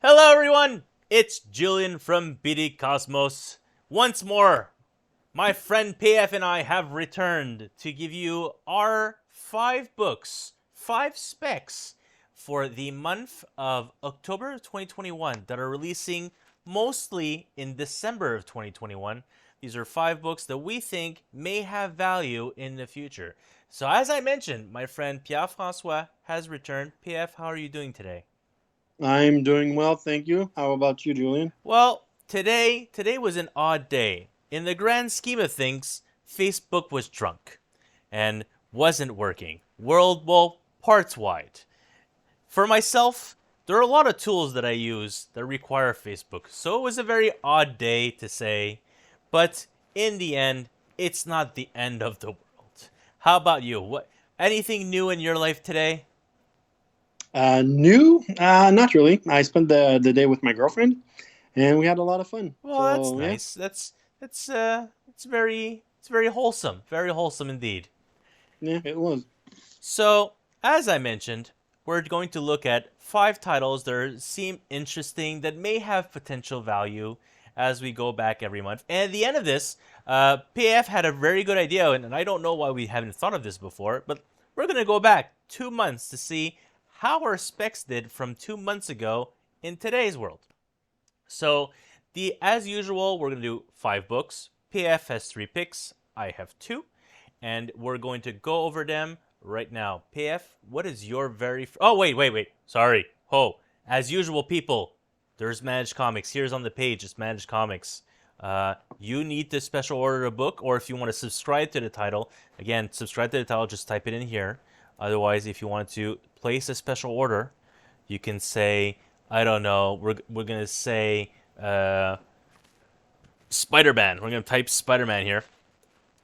Hello, everyone! It's Julien from BD Cosmos. Once more, my friend PF and I have returned to give you our 5 books, 5 specs for the month of October of 2021 that are releasing mostly in December of 2021. These are 5 books that we think may have value in the future. So, as I mentioned, my friend Pierre Francois has returned. PF, how are you doing today? I'm doing well, thank you. How about you, Julian? Well, today was an odd day. In the grand scheme of things, Facebook was drunk and wasn't working. Well, parts wide. For myself, there are a lot of tools that I use that require Facebook, so it was a very odd day to say, but in the end, it's not the end of the world. How about you? What anything new in your life today? New? Not really. I spent the day with my girlfriend, and we had a lot of fun. Well, that's So yeah, nice. It's very wholesome. Very wholesome indeed. yeah, it was. So, as I mentioned, we're going to look at 5 titles that seem interesting that may have potential value as we go back every month. And at the end of this, PF had a very good idea, and I don't know why we haven't thought of this before, but we're going to go back 2 months to see how our specs did from 2 months ago in today's world. So, as usual, we're going to do 5 books. PF has 3 picks. I have 2. And we're going to go over them right now. PF, what is your oh, wait. Sorry. As usual, people, there's Managed Comics. Here's on the page. It's Managed Comics. You need to special order a book, or if you want to subscribe to the title, again, subscribe to the title, just type it in here. Otherwise, if you want to place a special order, you can say, I don't know, we're going to say Spider-Man. We're going to type Spider-Man here.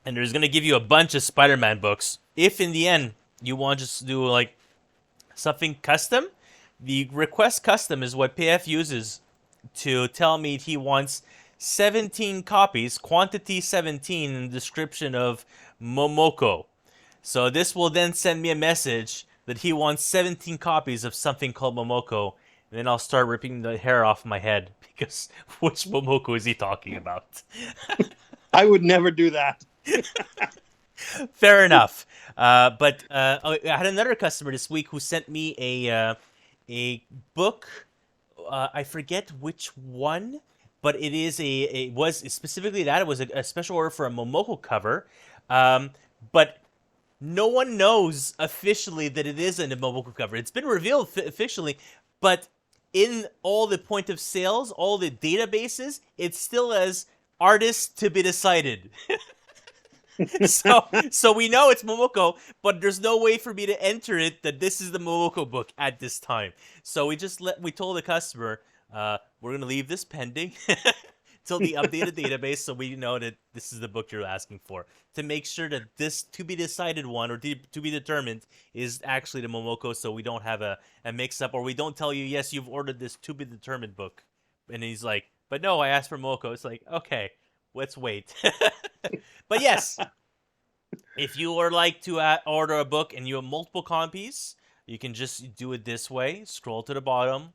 And there's going to give you a bunch of Spider-Man books. If in the end you want to just do like something custom, the request custom is what PF uses to tell me he wants 17 copies, quantity 17 in the description of Momoko. So this will then send me a message that he wants 17 copies of something called Momoko, and then I'll start ripping the hair off my head because which Momoko is he talking about? I would never do that. Fair enough. But I had another customer this week who sent me a book. I forget which one, but it was specifically that it was a special order for a Momoko cover. But no one knows officially that it is a Momoko cover. It's been revealed officially, but in all the point of sales, all the databases, it's still as artist to be decided. So we know it's Momoko, but there's no way for me to enter it that this is the Momoko book at this time. So we told the customer, we're gonna leave this pending till the updated database, so we know that this is the book you're asking for, to make sure that this to be decided one or to be determined is actually the Momoko, so we don't have a mix up, or we don't tell you, yes, you've ordered this to be determined book, and he's like, but no, I asked for Momoko. It's like, okay, let's wait. But yes, if you would like to order a book and you have multiple copies, you can just do it this way. Scroll to the bottom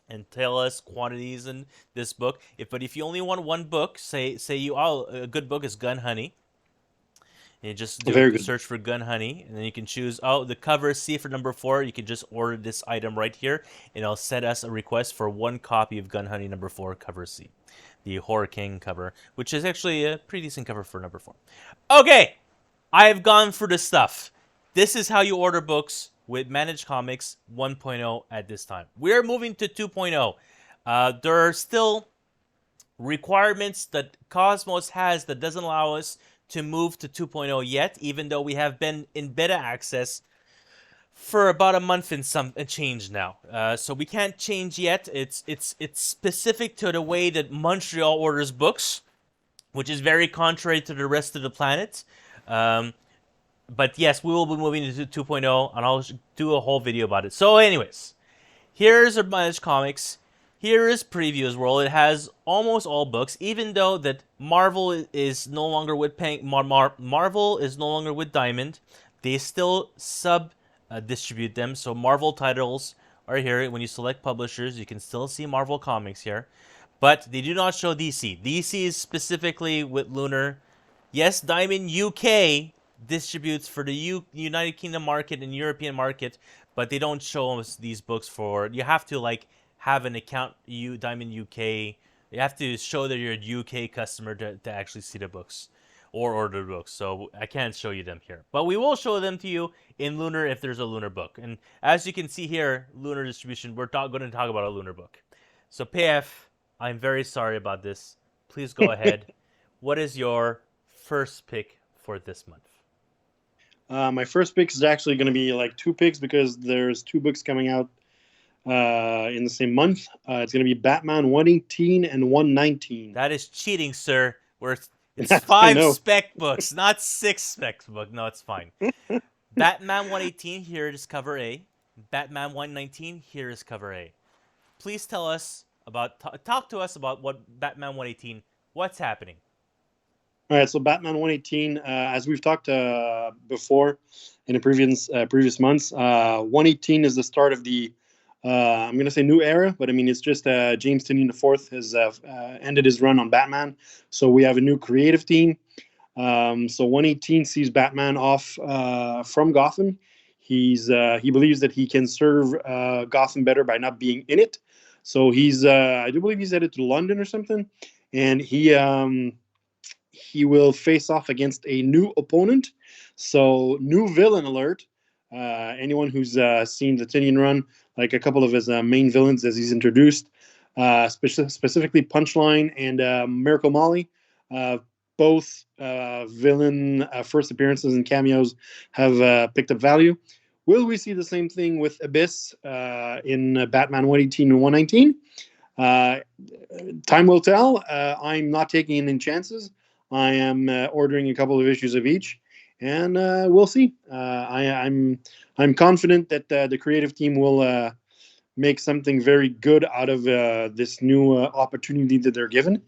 and tell us quantities in this book. But if you only want one book, say a good book is Gun Honey. And you just do Very good. search for Gun Honey, and then you can choose the cover C for number 4. You can just order this item right here, and it'll send us a request for one copy of Gun Honey number 4 cover C, the Horror King cover, which is actually a pretty decent cover for number 4. Okay, I've gone through the stuff. This is how you order books with Managed Comics 1.0 at this time. We're moving to 2.0. There are still requirements that Cosmos has that doesn't allow us to move to 2.0 yet, even though we have been in beta access for about a month and some change now. So we can't change yet. It's specific to the way that Montreal orders books, which is very contrary to the rest of the planet. But yes, we will be moving to 2.0, and I'll do a whole video about it. So anyways, here's our Managed Comics. Here is Previews World. It has almost all books, even though that Marvel is no longer with Marvel is no longer with Diamond. They still distribute them, so Marvel titles are here. When you select publishers, you can still see Marvel Comics here, but they do not show DC. DC is specifically with Lunar. Yes, Diamond UK distributes for the United Kingdom market and European market, but they don't show us these books for. You have to like have an account, Diamond UK. You have to show that you're a UK customer to actually see the books or order the books. So I can't show you them here, but we will show them to you in Lunar if there's a Lunar book. And as you can see here, Lunar distribution. We're going to talk about a Lunar book. So PF, I'm very sorry about this. Please go ahead. What is your first pick for this month? My first pick is actually going to be like two picks because there's two books coming out in the same month. It's going to be Batman 118 and 119. That is cheating, sir. It's I five know. spec books, not six spec books. No, it's fine. Batman 118, here is cover A. Batman 119, here is cover A. Please tell us about, talk to us about what Batman 118, what's happening? All right, so Batman 118, as we've talked before in the previous months, 118 is the start of the I'm going to say new era, but I mean it's just James Tynion IV has ended his run on Batman, so we have a new creative team. So 118 sees Batman off from Gotham. He believes that he can serve Gotham better by not being in it. So I do believe he's headed to London or something, and he will face off against a new opponent. So, new villain alert. Anyone who's seen the Tynion run, like a couple of his main villains as he's introduced, specifically Punchline and Miracle Molly, both villain first appearances and cameos have picked up value. Will we see the same thing with Abyss in Batman 118 and 119? Time will tell. I'm not taking any chances. I am ordering a couple of issues of each, and we'll see. I'm confident that the creative team will make something very good out of this new opportunity that they're given,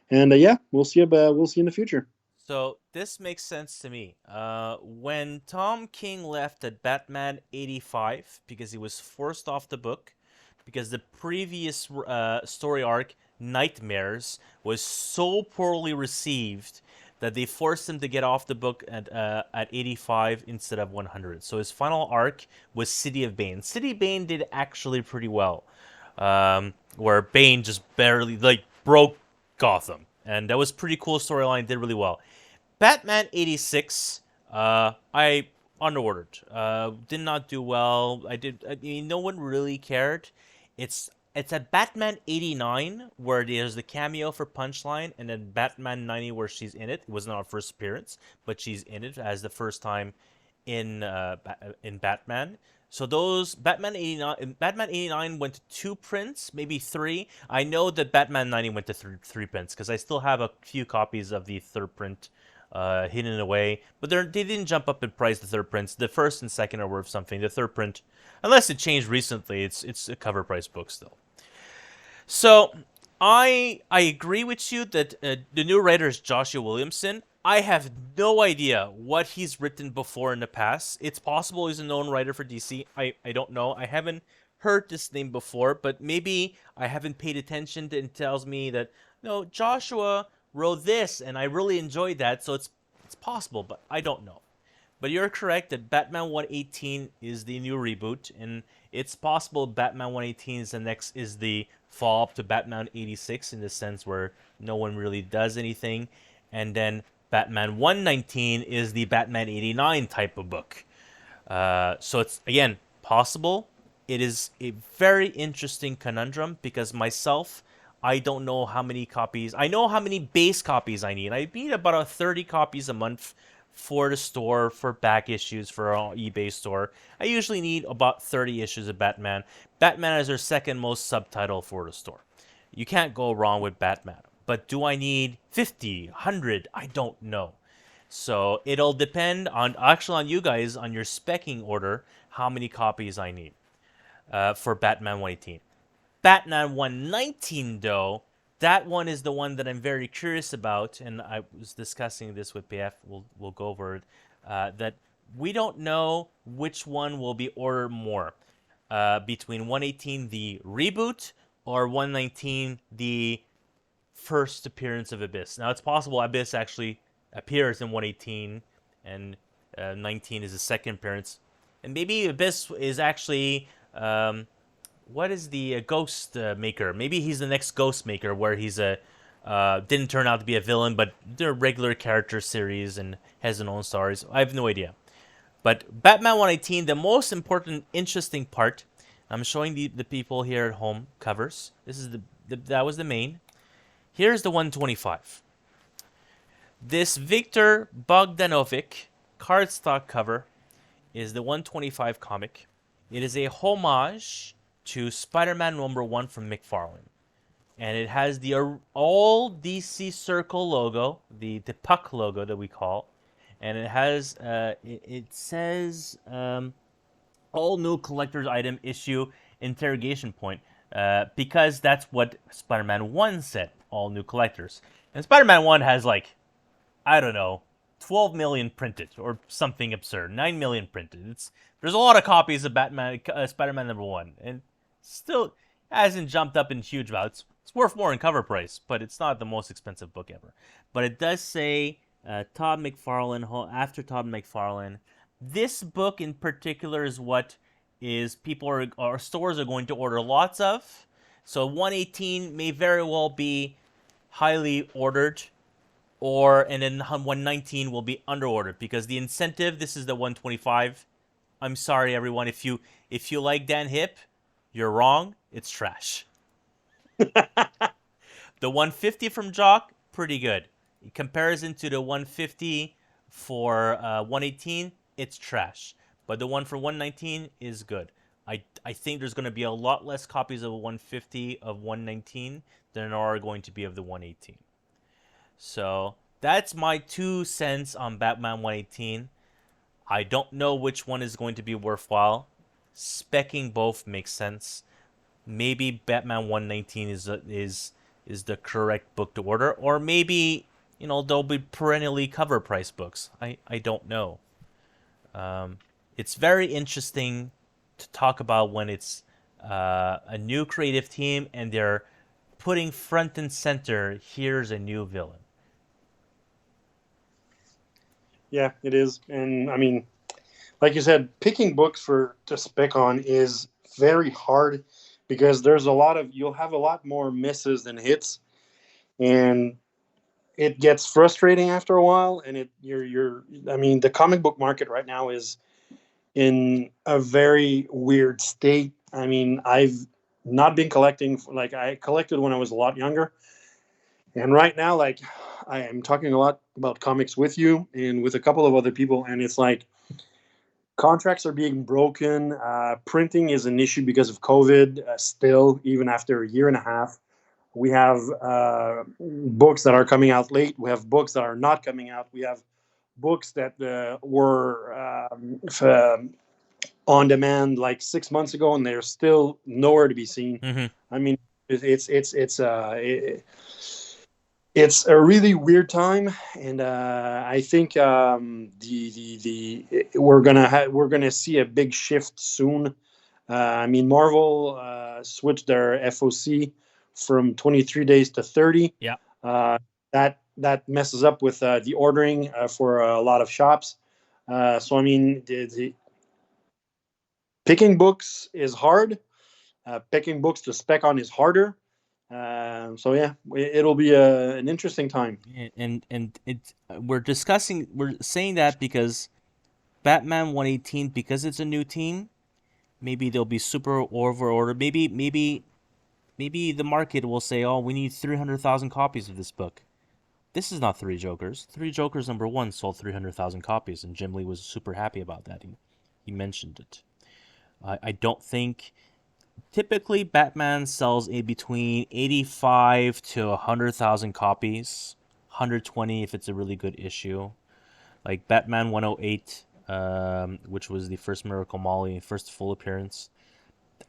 and yeah, we'll see. We'll see in the future. So this makes sense to me. When Tom King left at Batman 85 because he was forced off the book, because the previous story arc, Nightmares, was so poorly received that they forced him to get off the book at 85 instead of 100. So his final arc was City of Bane. City of Bane did actually pretty well, where Bane just barely broke Gotham, and that was pretty cool storyline. Did really well. Batman 86, I underordered. Did not do well. I mean, no one really cared. It's at Batman 89 where there's the cameo for Punchline, and then Batman 90 where she's in it. It was not her first appearance, but she's in it as the first time in Batman. So those Batman 89 went to 2 prints, maybe 3. I know that Batman 90 went to 3 prints because I still have a few copies of the 3rd print hidden away, but they didn't jump up in price. The 3rd prints, the 1st and 2nd are worth something. The 3rd print, unless it changed recently, it's a cover price book still. So I agree with you that the new writer is Joshua Williamson. I have no idea what he's written before in the past. It's possible he's a known writer for DC. I don't know. I haven't heard this name before, but maybe I haven't paid attention to, it tells me that no, Joshua wrote this and I really enjoyed that, so it's possible, but I don't know. But you're correct that Batman 118 is the new reboot, and it's possible Batman 118 is the follow-up to Batman 86 in the sense where no one really does anything, and then Batman 119 is the Batman 89 type of book. So it's, again, possible. It is a very interesting conundrum because myself, I don't know how many copies. I know how many base copies I need. I need about 30 copies a month for the store, for back issues, for our eBay store. I usually need about 30 issues of Batman. Batman is our second most subtitle for the store. You can't go wrong with Batman. But do I need 50, 100? I don't know. So it'll depend on you guys, on your specking order, how many copies I need for Batman 118. Batman 119, though, that one is the one that I'm very curious about, and I was discussing this with PF. We'll go over it. That we don't know which one will be ordered more. between 118 the reboot or 119 the first appearance of Abyss. Now it's possible Abyss actually appears in 118 and 19 is his second appearance, and maybe Abyss is actually what is the Ghost Maker? Maybe he's the next Ghost Maker, where he's a didn't turn out to be a villain, but they're a regular character series and has his own stories. I have no idea. But Batman 118, the most important, interesting part. I'm showing the people here at home covers. This is that was the main. Here's the 125. This Victor Bogdanovic cardstock cover is the 125 comic. It is a homage to Spider-Man #1 from McFarlane. And it has the all DC Circle logo, the puck logo that we call. And it has, it says, all new collector's item issue interrogation point. Because that's what Spider-Man 1 said, all new collectors. And Spider-Man 1 has like, I don't know, 12 million printed or something absurd. 9 million printed. There's a lot of copies of Spider-Man #1, and still hasn't jumped up in huge amounts. It's worth more in cover price, but it's not the most expensive book ever. But it does say Todd McFarlane, after Todd McFarlane. This book in particular is what or stores are going to order lots of. So 118 may very well be highly ordered, and then 119 will be underordered, because the incentive, this is the 125. I'm sorry everyone, if you like Dan Hip, you're wrong. It's trash. The 150 from Jock, pretty good. In comparison to the 150 for 118, it's trash. But the one for 119 is good. I think there's going to be a lot less copies of 150 of 119 than there are going to be of the 118. So that's my 2 cents on Batman 118. I don't know which one is going to be worthwhile. Specking both makes sense. Maybe Batman 119 is the correct book to order, or maybe they'll be perennially cover price books. I don't know. It's very interesting to talk about when it's a new creative team and they're putting front and center, here's a new villain. Yeah, it is. And I mean, like you said, picking books to spec on is very hard, because you'll have a lot more misses than hits, and it gets frustrating after a while. And the comic book market right now is in a very weird state. I mean, I've not been collecting, like I collected when I was a lot younger. And right now, like, I am talking a lot about comics with you and with a couple of other people, and it's like contracts are being broken. Printing is an issue because of COVID, still, even after a year and a half. We have books that are coming out late. We have books that are not coming out. We have books that were on demand like 6 months ago, and they're still nowhere to be seen. Mm-hmm. I mean, it's a really weird time, and I think we're gonna see a big shift soon. I mean, Marvel switched their FOC from 23 days to 30. Yeah. That messes up with the ordering for a lot of shops. So I mean, picking books is hard. Picking books to spec on is harder. So yeah, it'll be an interesting time. And we're saying that because Batman 118, because it's a new team, maybe they'll be super overordered. Maybe the market will say, oh, we need 300,000 copies of this book. This is not Three Jokers. Three Jokers #1 sold 300,000 copies, and Jim Lee was super happy about that. He mentioned it. I don't think... Typically, Batman sells between 85 to 100,000 copies. 120 if it's a really good issue. Like Batman 108, which was the first Miracle Molly, first full appearance.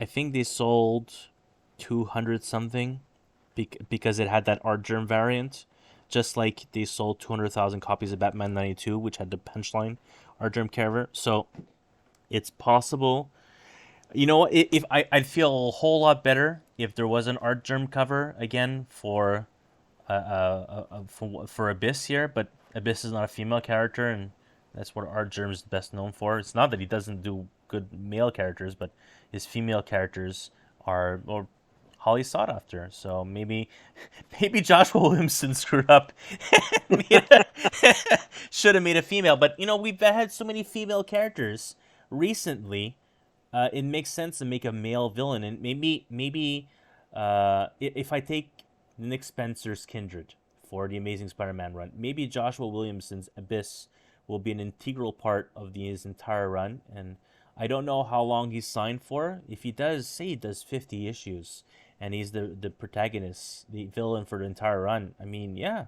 I think they sold 200 something because it had that art germ variant. Just like they sold 200,000 copies of Batman 92, which had the punchline art germ cover. So it's possible. You know, if I'd feel a whole lot better if there was an art germ cover again for Abyss here, but Abyss is not a female character, and that's what art germ is best known for. It's not that he doesn't do good male characters, but his female characters are or highly sought after. So maybe Joshua Williamson screwed up. Should have made a female, but you know we've had so many female characters recently. It makes sense to make a male villain, and maybe if I take Nick Spencer's Kindred for the Amazing Spider-Man run, maybe Joshua Williamson's Abyss will be an integral part of his entire run, and I don't know how long he's signed for. If he does, say he does 50 issues, and he's the protagonist, the villain for the entire run. I mean, yeah,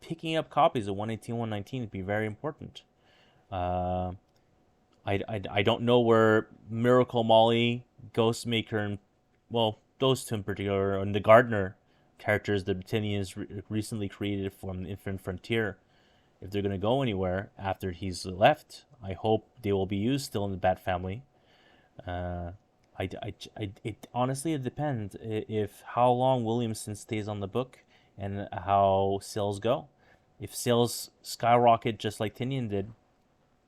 picking up copies of 118, 119 would be very important. Uh, I don't know where Miracle Molly, Ghostmaker, and well, those two in particular, and the Gardener characters that Tinian's recently created from Infinite Frontier, if they're gonna go anywhere after he's left, I hope they will be used still in the Bat family. Uh, it honestly it depends if how long Williamson stays on the book and how sales go. If sales skyrocket just like Tinian did,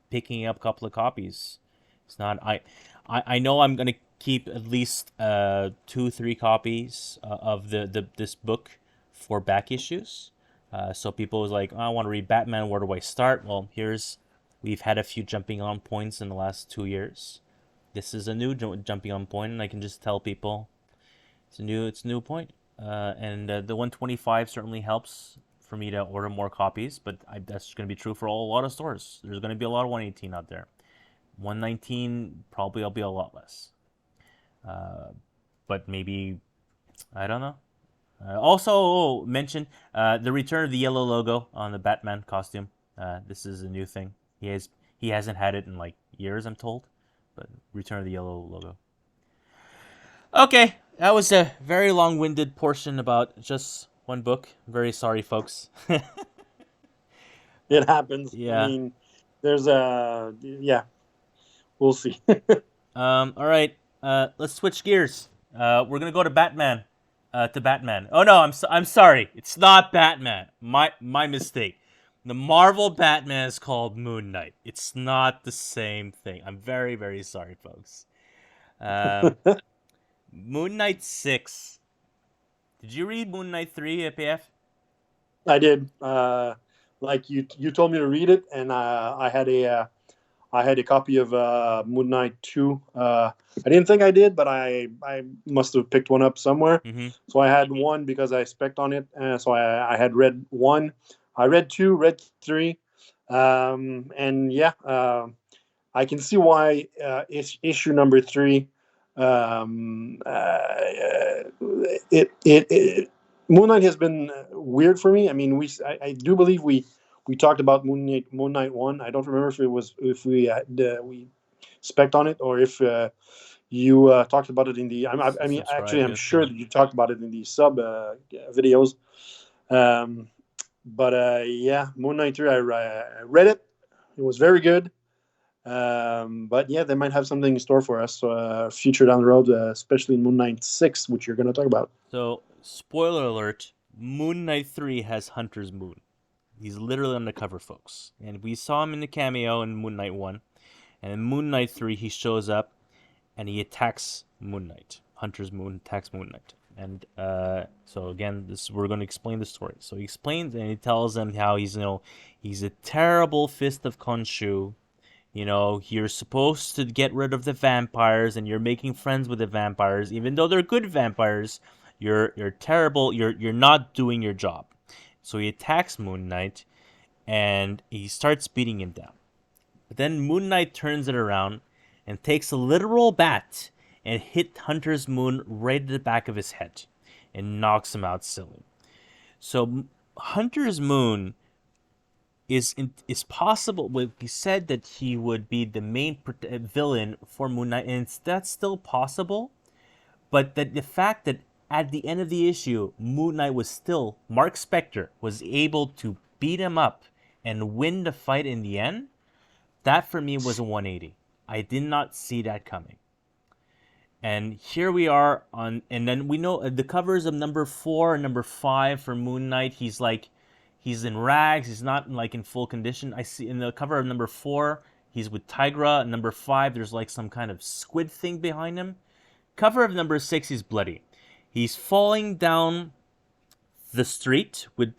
picking up a couple of copies. It's not I know I'm gonna keep at least 2-3 copies of the this book for back issues. So people was like, oh, I want to read Batman. Where do I start? Well, we've had a few jumping on points in the last 2 years. This is a new jumping on point, and I can just tell people it's a new point. And the 125 certainly helps for me to order more copies, but that's going to be true for a lot of stores. There's going to be a lot of 118 out there. 119 probably will be a lot less. But maybe, I don't know. Also mention the return of the yellow logo on the Batman costume. This is a new thing. He hasn't had it in like years, I'm told. But return of the yellow logo. Okay, that was a very long-winded portion about just one book. Very sorry, folks. It happens. Yeah. I mean, there's a yeah. We'll see. All right. Let's switch gears. We're gonna go to Batman. To Batman. Oh no, I'm sorry. It's not Batman. My mistake. The Marvel Batman is called Moon Knight. It's not the same thing. I'm very very sorry, folks. Um, Moon Knight 6. Did you read Moon Knight 3, APF? I did. Like you told me to read it, and I had a copy of Moon Knight 2. I didn't think I did, but I must have picked one up somewhere. Mm-hmm. So I had one because I spec'd on it. So I had read 1. I read 2, read 3. And yeah, I can see why issue number 3. Moon Knight has been weird for me. I mean, I do believe we talked about Moon Knight 1. I don't remember if we spec'd on it or if you talked about it in the. I mean, actually, I'm sure that you talked about it in the sub videos. But yeah, Moon Knight 3. I read it. It was very good. But yeah, they might have something in store for us future down the road, especially in Moon Knight 6, which you're going to talk about. So, spoiler alert: Moon Knight 3 has Hunter's Moon. He's literally on the cover, folks. And we saw him in the cameo in Moon Knight 1. And in Moon Knight 3, he shows up and he attacks Moon Knight. Hunter's Moon attacks Moon Knight. And so again, we're going to explain the story. So he explains and he tells them how he's a terrible fist of Khonshu. You're supposed to get rid of the vampires and you're making friends with the vampires. Even though they're good vampires, you're terrible. You're not doing your job. So he attacks Moon Knight, and he starts beating him down. But then Moon Knight turns it around and takes a literal bat and hit Hunter's Moon right at the back of his head and knocks him out silly. So Hunter's Moon is possible. He said that he would be the main villain for Moon Knight, and that's still possible. But the fact that at the end of the issue, Moon Knight Mark Spector was able to beat him up and win the fight in the end, that for me was a 180. I did not see that coming. And here we are on, and then we know the covers of number 4 and number 5 for Moon Knight. He's in rags. He's not like in full condition. I see in the cover of number 4, he's with Tigra. Number 5, there's like some kind of squid thing behind him. Cover of number 6, he's bloody. He's falling down the street with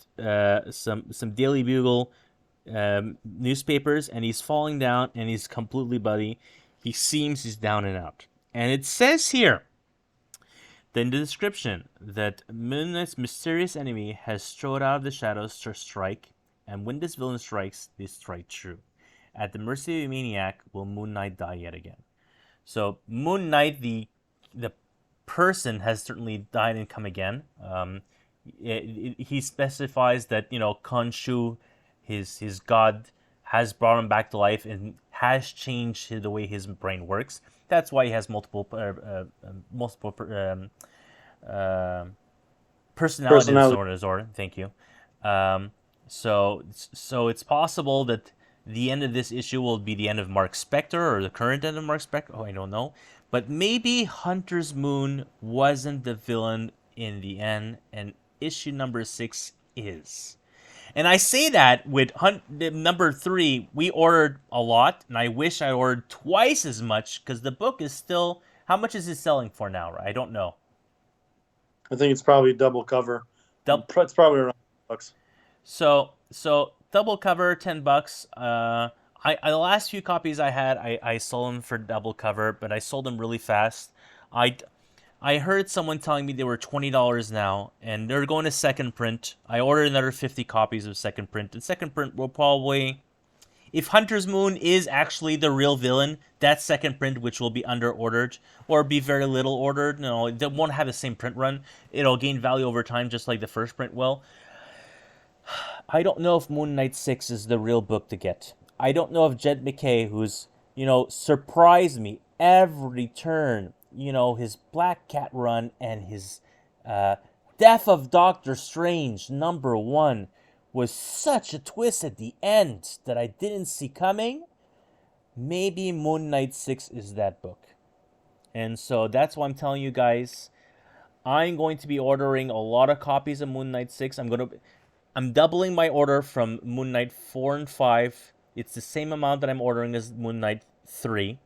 some Daily Bugle newspapers, and he's falling down, and he's completely bloody. He seems he's down and out. And it says here, in the description, that Moon Knight's mysterious enemy has strode out of the shadows to strike, and when this villain strikes, they strike true. At the mercy of a maniac, will Moon Knight die yet again? So Moon Knight, the person, has certainly died and come again. He specifies that Khonshu, his god, has brought him back to life and has changed the way his brain works. That's why he has multiple personality disorder. Thank you. So it's possible that the end of this issue will be the end of Mark Spector, or the current end of Mark Spector. Oh, I don't know. But maybe Hunter's Moon wasn't the villain in the end, and issue number 6 is. And I say that with number 3, we ordered a lot, and I wish I ordered twice as much, because the book is still... How much is it selling for now? I don't know. I think it's probably double cover. It's probably around $10. So double cover, $10. The last few copies I had, I sold them for double cover, but I sold them really fast. I heard someone telling me they were $20 now, and they're going to second print. I ordered another 50 copies of second print, and second print will probably, if Hunter's Moon is actually the real villain, that second print, which will be under ordered or be very little ordered, it won't have the same print run. It'll gain value over time, just like the first print will. I don't know if Moon Knight 6 is the real book to get. I don't know if Jed MacKay, who's surprised me every turn. His Black Cat run and his Death of Doctor Strange number 1 was such a twist at the end that I didn't see coming. Maybe Moon Knight 6 is that book. And so that's why I'm telling you guys, I'm going to be ordering a lot of copies of Moon Knight 6. I'm doubling my order from Moon Knight 4 and 5. It's the same amount that I'm ordering as Moon Knight 3.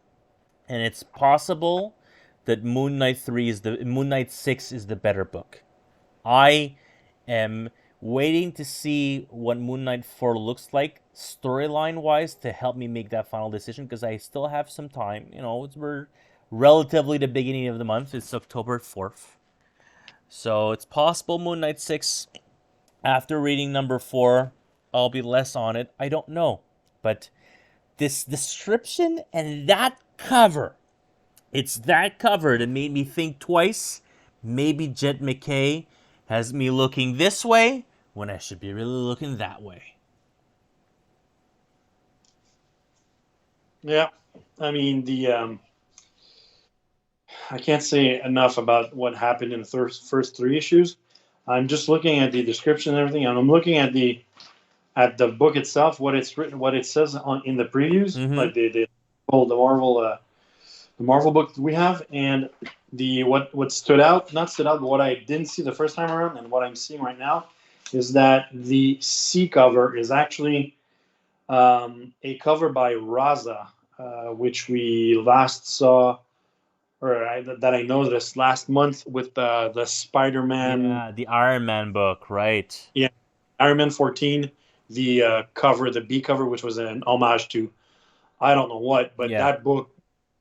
And it's possible that Moon Knight 6 is the better book. I am waiting to see what Moon Knight 4 looks like storyline wise to help me make that final decision, because I still have some time. We're relatively the beginning of the month. It's October 4th. So it's possible Moon Knight 6, after reading number 4, I'll be less on it. I don't know. But this description and that cover, it's that cover that made me think twice. Maybe Jed MacKay has me looking this way when I should be really looking that way. Yeah, I mean, I can't say enough about what happened in the first 3 issues. I'm just looking at the description and everything, and I'm looking at the book itself, what it's written, what it says in the previews, like the Marvel book that we have, and what stood out, not stood out, but what I didn't see the first time around, and what I'm seeing right now, is that the C cover is actually a cover by Raza, which we last saw, that I noticed last month with the Spider-Man. Yeah, the Iron Man book, right? Yeah, Iron Man 14, the cover, the B cover, which was an homage to I don't know what, but that book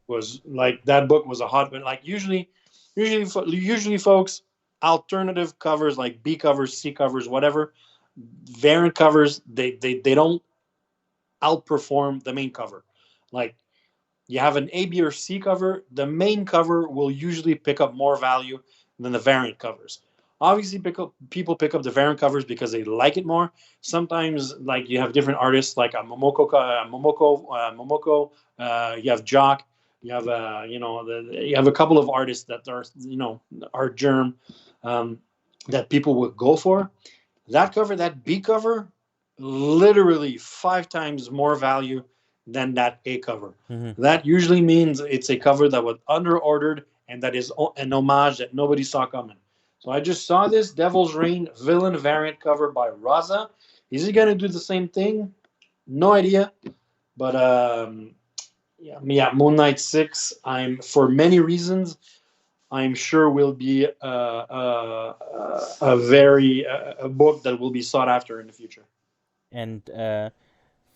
was a hot one. Like usually, folks, alternative covers like B covers, C covers, whatever, variant covers, they don't outperform the main cover. Like you have an A, B, or C cover, the main cover will usually pick up more value than the variant covers. Obviously, people pick up the variant covers because they like it more. Sometimes, like you have different artists, like Momoko. You have Jock. You have you have a couple of artists that are are germ that people would go for. That cover, that B cover, literally 5 times more value than that A cover. Mm-hmm. That usually means it's a cover that was under ordered and that is an homage that nobody saw coming. So I just saw this Devil's Reign villain variant cover by Raza. Is he gonna do the same thing? No idea. But yeah, Moon Knight 6. I'm for many reasons. I'm sure will be a very a book that will be sought after in the future. And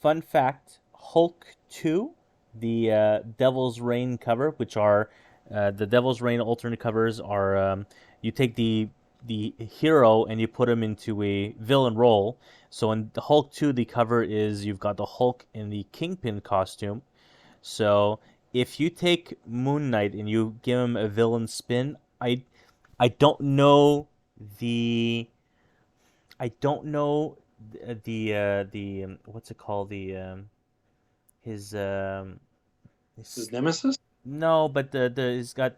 fun fact: Hulk 2, the Devil's Reign cover, which are the Devil's Reign alternate covers, are you take the hero and you put him into a villain role. So in the Hulk 2, the cover is you've got the Hulk in the Kingpin costume. So if you take Moon Knight and you give him a villain spin, I don't know the I don't know the what's it called, his His nemesis. no, but the he's got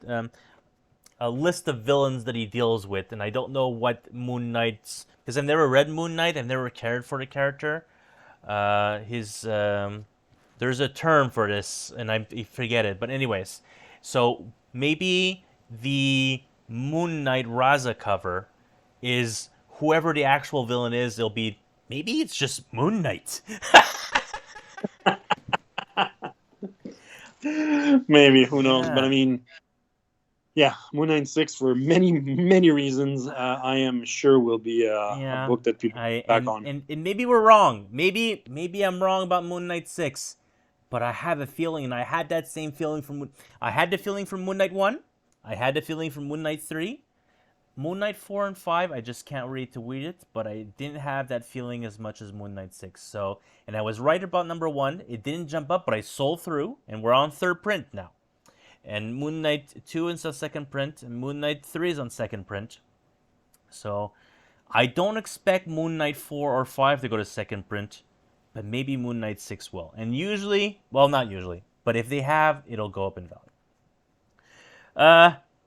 a list of villains that he deals with, and I don't know what Moon Knight's, because I've never read Moon Knight, I've never cared for the character. His there's a term for this, and I forget it. But anyways, so maybe the Moon Knight Raza cover is whoever the actual villain is. They'll be maybe it's just Moon Knight. Maybe, who knows? Yeah. But I mean, yeah, Moon Knight 6 for many reasons. I am sure will be a book that people back on. And maybe we're wrong. Maybe I'm wrong about Moon Knight 6. But I have a feeling, and I had that same feeling from... I had the feeling from Moon Knight 1. I had the feeling from Moon Knight 3. Moon Knight 4 and 5, I just can't read to read it, but I didn't have that feeling as much as Moon Knight 6. So, and I was right about number 1. It didn't jump up, but I sold through, and we're on third print now. And Moon Knight 2 is on second print, and Moon Knight 3 is on second print. So, I don't expect Moon Knight 4 or 5 to go to second print, but maybe Moon Knight 6 will. And usually, well, not usually, but if they have, it'll go up in value.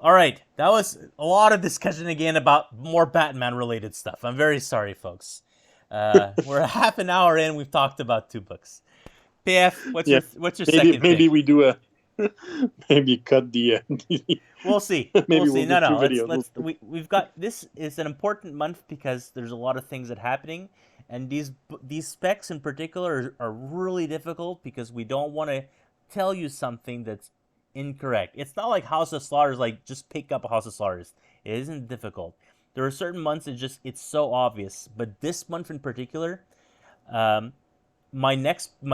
All right, that was a lot of discussion again about more Batman-related stuff. I'm very sorry, folks. We're half an hour in. We've talked about 2 books. PF, what's your second pick? Maybe we do a maybe cut the. We'll see. Maybe we'll see. we'll No. do 2 videos. We've got, this is an important month because there's a lot of things that are happening, and these specs in particular are really difficult because we don't want to tell you something that's incorrect. It's not like House of Slaughters, like just pick up House of Slaughters. It isn't difficult. There are certain months it's so obvious, but this month in particular, my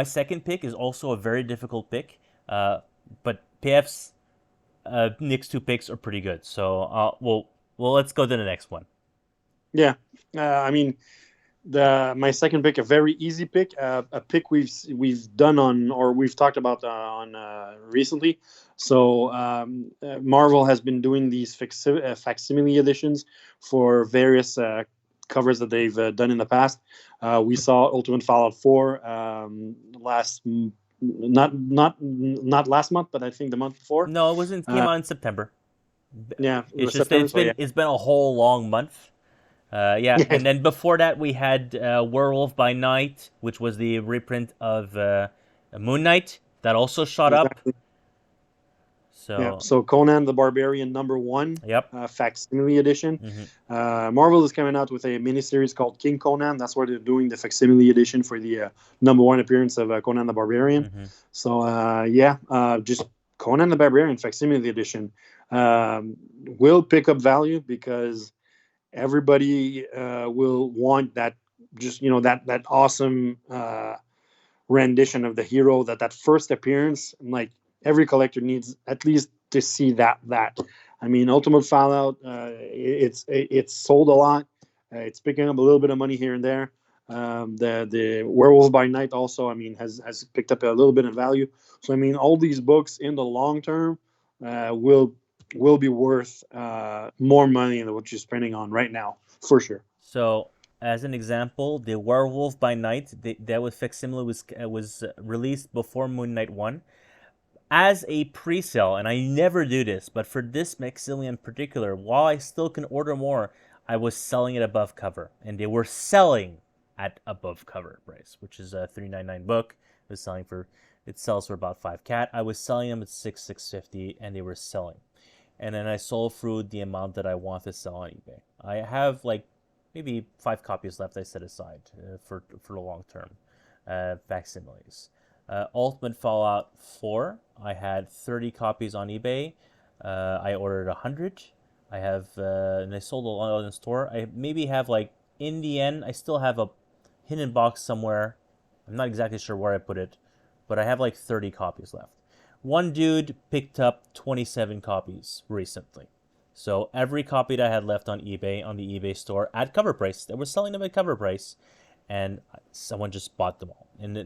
second pick is also a very difficult pick, but PF's next 2 picks are pretty good. So well, let's go to the next one. Yeah, I mean, my second pick, a very easy pick, a pick we've done on, or we've talked about on recently. So Marvel has been doing these facsimile editions for various covers that they've done in the past. We saw Ultimate Fallout 4 not last month, but I think the month before. No, it wasn't. Came out in September. Yeah, it's been a whole long month. Yeah, and then before that we had Werewolf by Night, which was the reprint of Moon Knight that also shot up. So Conan the Barbarian #1, yep, facsimile edition. Mm-hmm. Marvel is coming out with a miniseries called King Conan. That's where they're doing the facsimile edition for the #1 appearance of Conan the Barbarian. Mm-hmm. So just Conan the Barbarian facsimile edition will pick up value because everybody will want that, just that awesome rendition of the hero, that first appearance. Like every collector needs at least to see that. I mean, Ultimate Fallout, it's sold a lot. It's picking up a little bit of money here and there. The Werewolf by Night also, I mean, has picked up a little bit of value. So I mean, all these books in the long term will be worth more money than what you're spending on right now, for sure. So, as an example, the Werewolf by Night, that was facsimile, was released before Moon Knight 1 as a pre-sale, and I never do this, but for this facsimile in particular, while I still can order more, I was selling it above cover, and they were selling at above cover price, which is a $3.99 book. It sells for about $5 CAD. I was selling them at $6.50, and they were selling. and then I sold through the amount that I want to sell on eBay. I have like maybe 5 copies left I set aside for the long term facsimiles. Ultimate Fallout 4, I had 30 copies on eBay. I ordered 100. I have, and I sold a lot in the store. I maybe have like, in the end, I still have a hidden box somewhere. I'm not exactly sure where I put it, but I have like 30 copies left. One dude picked up 27 copies recently. So every copy that I had left on eBay, on the eBay store at cover price, they were selling them at cover price, and someone just bought them all. And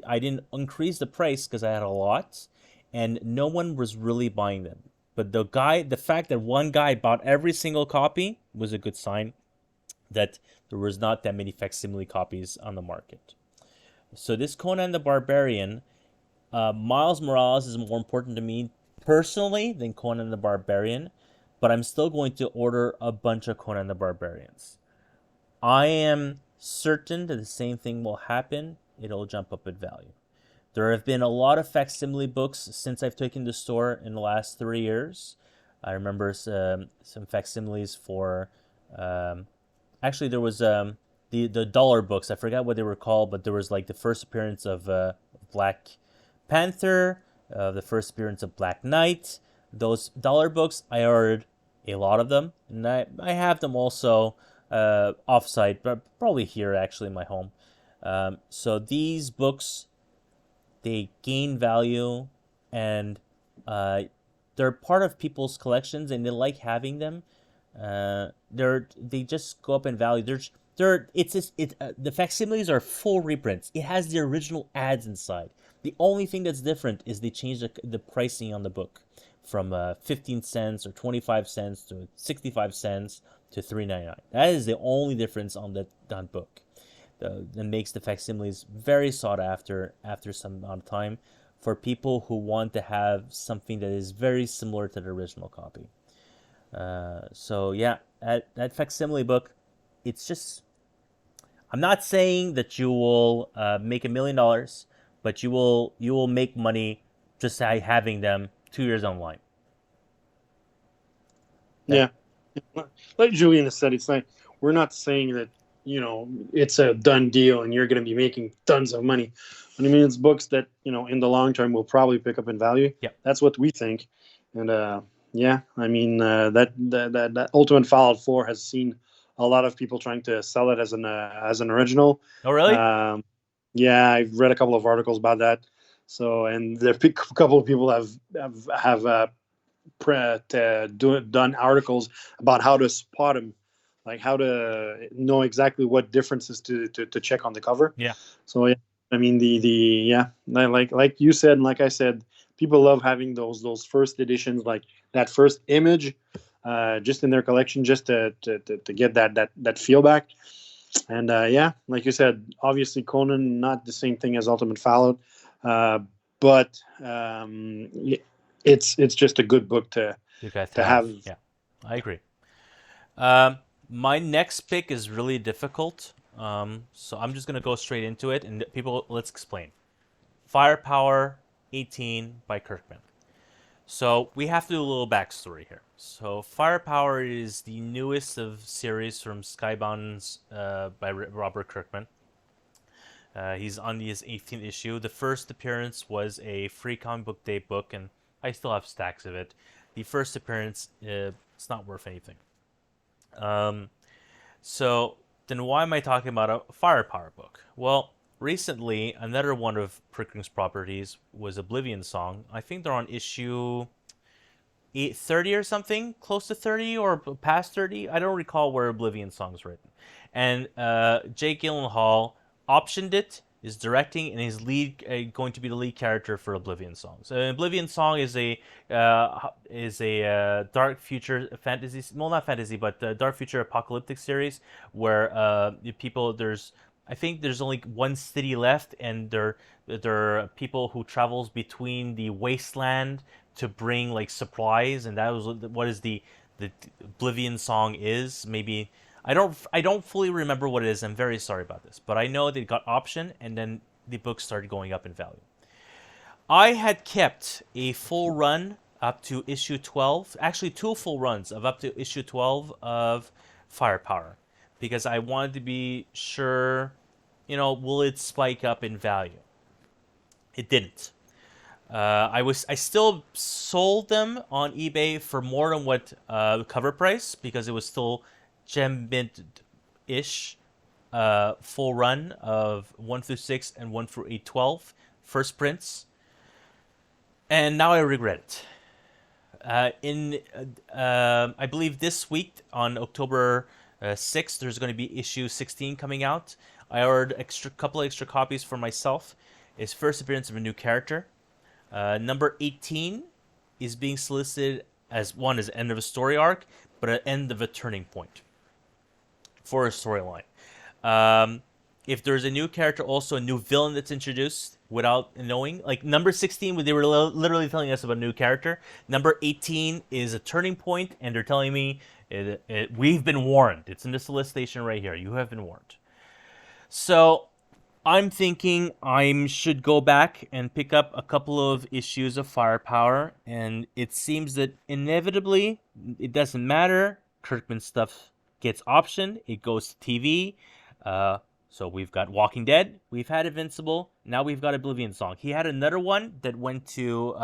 I didn't increase the price because I had a lot, and no one was really buying them. But the fact that one guy bought every single copy was a good sign that there was not that many facsimile copies on the market. So this Conan the Barbarian, Miles Morales is more important to me personally than Conan the Barbarian, but I'm still going to order a bunch of Conan the Barbarians. I am certain that the same thing will happen. It'll jump up in value. There have been a lot of facsimile books since I've taken the store in the last 3 years. I remember some facsimiles for. Actually, there was the dollar books. I forgot what they were called, but there was like the first appearance of Black Panther, the first appearance of Black Knight. Those dollar books, I ordered a lot of them, and I have them also offsite, but probably here actually in my home. So these books, they gain value, and they're part of people's collections, and they like having them. They just go up in value. The facsimiles are full reprints. It has the original ads inside. The only thing that's different is they changed the pricing on the book from 15 cents or 25 cents to 65 cents to $3.99. That is the only difference on that book. That makes the facsimiles very sought after some amount of time for people who want to have something that is very similar to the original copy. So yeah, that facsimile book, it's just. I'm not saying that you will make $1 million, but you will make money just by having them 2 years online. Yeah, like Julien has said, it's like we're not saying that it's a done deal and you're going to be making tons of money. But I mean, it's books that in the long term will probably pick up in value. Yeah, that's what we think. And yeah, I mean that Ultimate Fallout 4 has seen a lot of people trying to sell it as an original. Oh, really? Yeah, I've read a couple of articles about that. So, and there a couple of people have done articles about how to spot them, like how to know exactly what differences to check on the cover. Yeah. So yeah, I mean like you said, and like I said, people love having those first editions, like that first image, just in their collection, just to get that feel back. And yeah, like you said, obviously Conan, not the same thing as Ultimate Fallout, but it's just a good book to have. Yeah, I agree. My next pick is really difficult, so I'm just gonna go straight into it. And people, let's explain. Firepower 18 by Kirkman. So we have to do a little backstory here. So Firepower is the newest of series from Skybound's by Robert Kirkman. He's on his 18th issue. The first appearance was a free comic book day book, and I still have stacks of it. The first appearance, it's not worth anything. So then why am I talking about a Firepower book? Well, recently, another one of Kirkman's properties was Oblivion Song. I think they're on issue 30 or something, close to 30 or past 30. I don't recall where Oblivion Song's written. And Jake Gyllenhaal optioned it, is directing, and is going to be the lead character for Oblivion Song. So Oblivion Song is a dark future fantasy, well, not fantasy, but dark future apocalyptic series where I think there's only one city left, and there are people who travels between the wasteland to bring like supplies, and that was what is the Oblivion Song is. Maybe I don't fully remember what it is. I'm very sorry about this, but I know they got option, and then the book started going up in value. I had kept a full run up to issue 12. Actually, two full runs of up to issue 12 of Firepower, because I wanted to be sure, will it spike up in value? It didn't. I still sold them on eBay for more than what cover price, because it was still gem mint ish full run of 1 through 6 and 1 through 812 first prints, and now I regret it. I believe this week on October 6th, there's going to be issue 16 coming out. I ordered couple extra copies for myself. It's first appearance of a new character. Number 18 is being solicited as end of a story arc, but an end of a turning point for a storyline. If there's a new character, also a new villain that's introduced without knowing, like number 16, they were literally telling us about a new character. Number 18 is a turning point, and they're telling me we've been warned. It's in the solicitation right here. You have been warned. So I'm thinking I should go back and pick up a couple of issues of Firepower, and it seems that inevitably, it doesn't matter. Kirkman stuff gets optioned. It goes to TV. So we've got Walking Dead. We've had Invincible. Now we've got Oblivion Song. He had another one that went to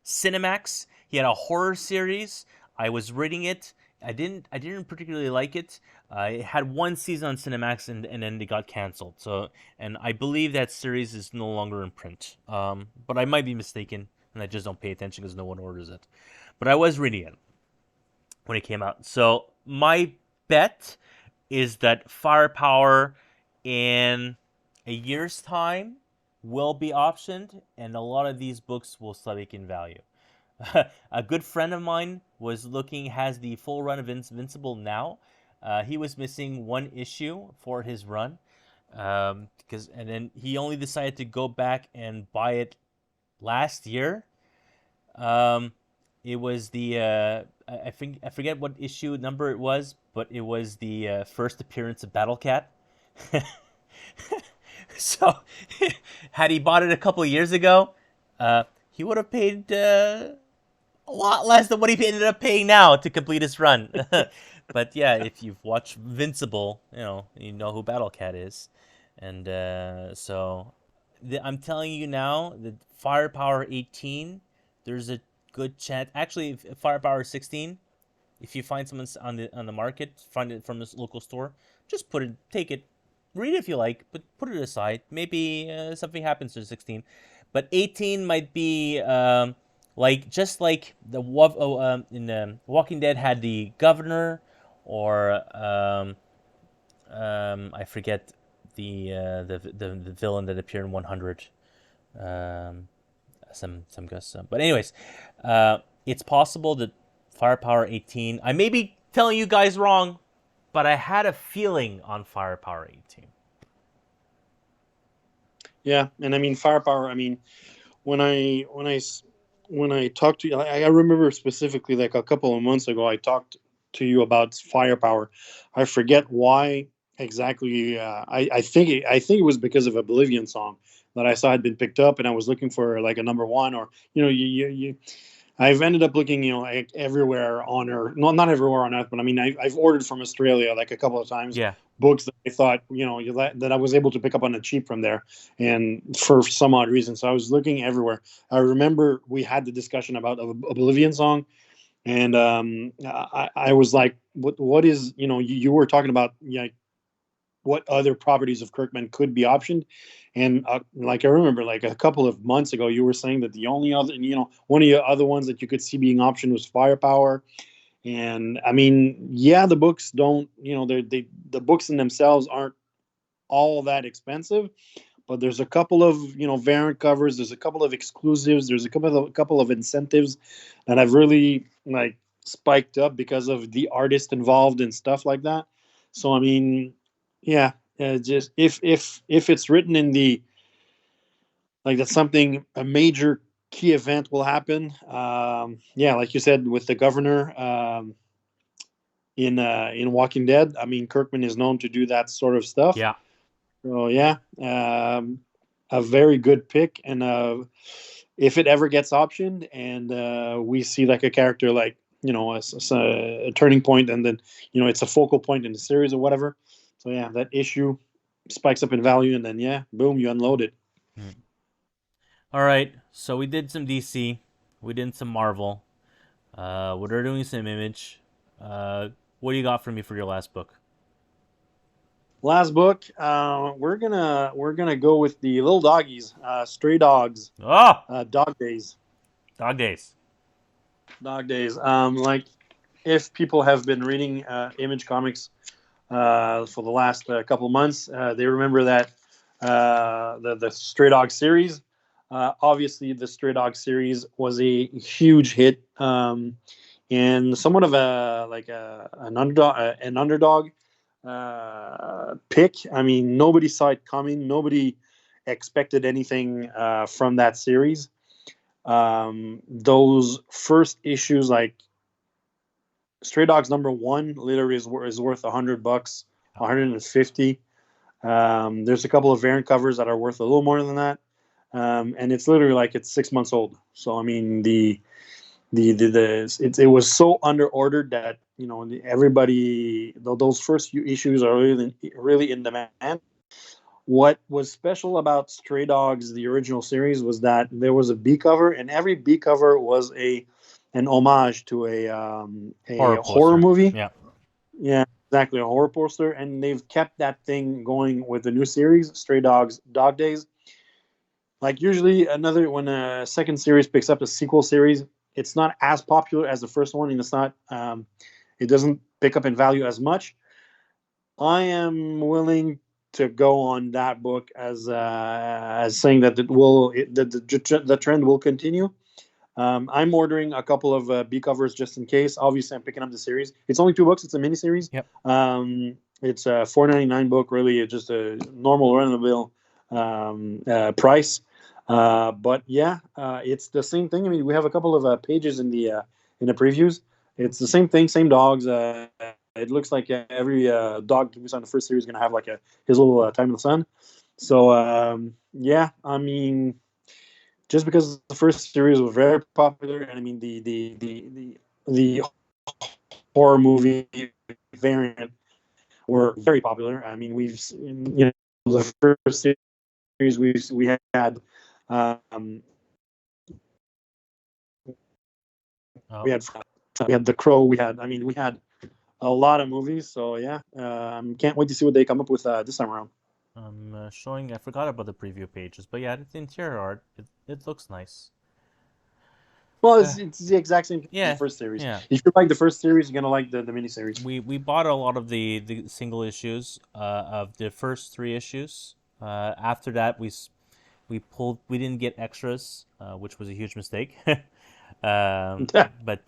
Cinemax. He had a horror series. I was reading it. I didn't particularly like it. It had one season on Cinemax, and then they got canceled. So, and I believe that series is no longer in print. But I might be mistaken, and I just don't pay attention because no one orders it. But I was reading it when it came out. So my bet is that Firepower in a year's time will be optioned, and a lot of these books will spike in value. A good friend of mine has the full run of Invincible now. He was missing one issue for his run, and then he only decided to go back and buy it last year. It was the I forget what issue number it was, but it was the first appearance of Battle Cat. So, had he bought it a couple years ago, he would have paid a lot less than what he ended up paying now to complete his run. But yeah, if you've watched Invincible, you know who Battle Cat is, and so I'm telling you now that Firepower 18, there's a good chance. Actually, Firepower 16, if you find someone on the market, find it from this local store, just take it, read it if you like, but put it aside. Maybe something happens to 16, but 18 might be just like the in Walking Dead had the governor, or I forget the villain that appeared in 100. Some guys. But anyways, it's possible that Firepower 18. I may be telling you guys wrong, but I had a feeling on Firepower 18. Yeah, and I mean Firepower. I mean, when I talked to you, I remember specifically like a couple of months ago, I talked to you about Firepower. I forget why exactly. I think it was because of Oblivion Song that I saw had been picked up, and I was looking for like a number one, or I've ended up looking, like everywhere on Earth. Not everywhere on Earth, but I mean, I've ordered from Australia like a couple of times. Yeah. Books that I thought, that I was able to pick up on the cheap from there, and for some odd reason. So I was looking everywhere. I remember we had the discussion about Oblivion Song, and I was like, what is, you were talking about, what other properties of Kirkman could be optioned. And like I remember, like a couple of months ago, you were saying that the only other, one of the other ones that you could see being optioned was Firepower. And I mean, yeah, the books don't, the books in themselves aren't all that expensive, but there's a couple of, variant covers, there's a couple of exclusives, there's a couple of incentives that have really like spiked up because of the artist involved and stuff like that. So I mean, yeah, just if it's written in the like that a major key event will happen. Yeah, like you said with the governor in Walking Dead. I mean, Kirkman is known to do that sort of stuff. Yeah. So yeah, a very good pick, and if it ever gets optioned and we see like a character like a turning point, and then it's a focal point in the series or whatever. So yeah, that issue spikes up in value, and then yeah, boom, you unload it. All right, so we did some DC, we did some Marvel. We're doing some Image. What do you got for me for your last book? Last book, we're gonna go with the little doggies, Stray Dogs, Oh, Dog Days. Dog Days. Dog Days. Like, if people have been reading Image Comics for the last couple of months, they remember that the Stray Dog series. Obviously, the Stray Dog series was a huge hit, and somewhat of an underdog pick. I mean, nobody saw it coming. Nobody expected anything from that series. Those first issues, like Stray Dogs #1, literally is worth $100, 150. There's a couple of variant covers that are worth a little more than that, and it's literally like it's 6 months old. So I mean, it was so under ordered that everybody, those first few issues are really in demand. What was special about Stray Dogs, the original series, was that there was a B cover, and every B cover was an homage to a horror Poster. movie. Yeah. Yeah, exactly, a horror poster, and they've kept that thing going with the new series, Stray Dogs, Dog Days. Like, usually, when a second series picks up a sequel series, it's not as popular as the first one, and it doesn't pick up in value as much. I am willing to go on that book as saying that the trend will continue. I'm ordering a couple of B covers just in case. Obviously, I'm picking up the series. It's only 2 books. It's a mini series. Yep. It's a $4.99 book. Really, it's just a normal run-of-the-mill price. But yeah, it's the same thing. I mean, we have a couple of pages in the previews. It's the same thing, same dogs. It looks like every dog we saw in the first series is going to have like his little time in the sun. So yeah, I mean, just because the first series was very popular, and I mean the horror movie variant were very popular. I mean, the first series we had. Um, Oh, we had The Crow. We had a lot of movies. So yeah, can't wait to see what they come up with this time around. I'm showing. I forgot about the preview pages, but yeah, the interior art. It looks nice. Well, Uh, it's the exact same thing as the yeah, first series. yeah. If you like the first series, you're gonna like the mini series. We bought a lot of the single issues of the first 3 issues. After that, we didn't get extras, which was a huge mistake. But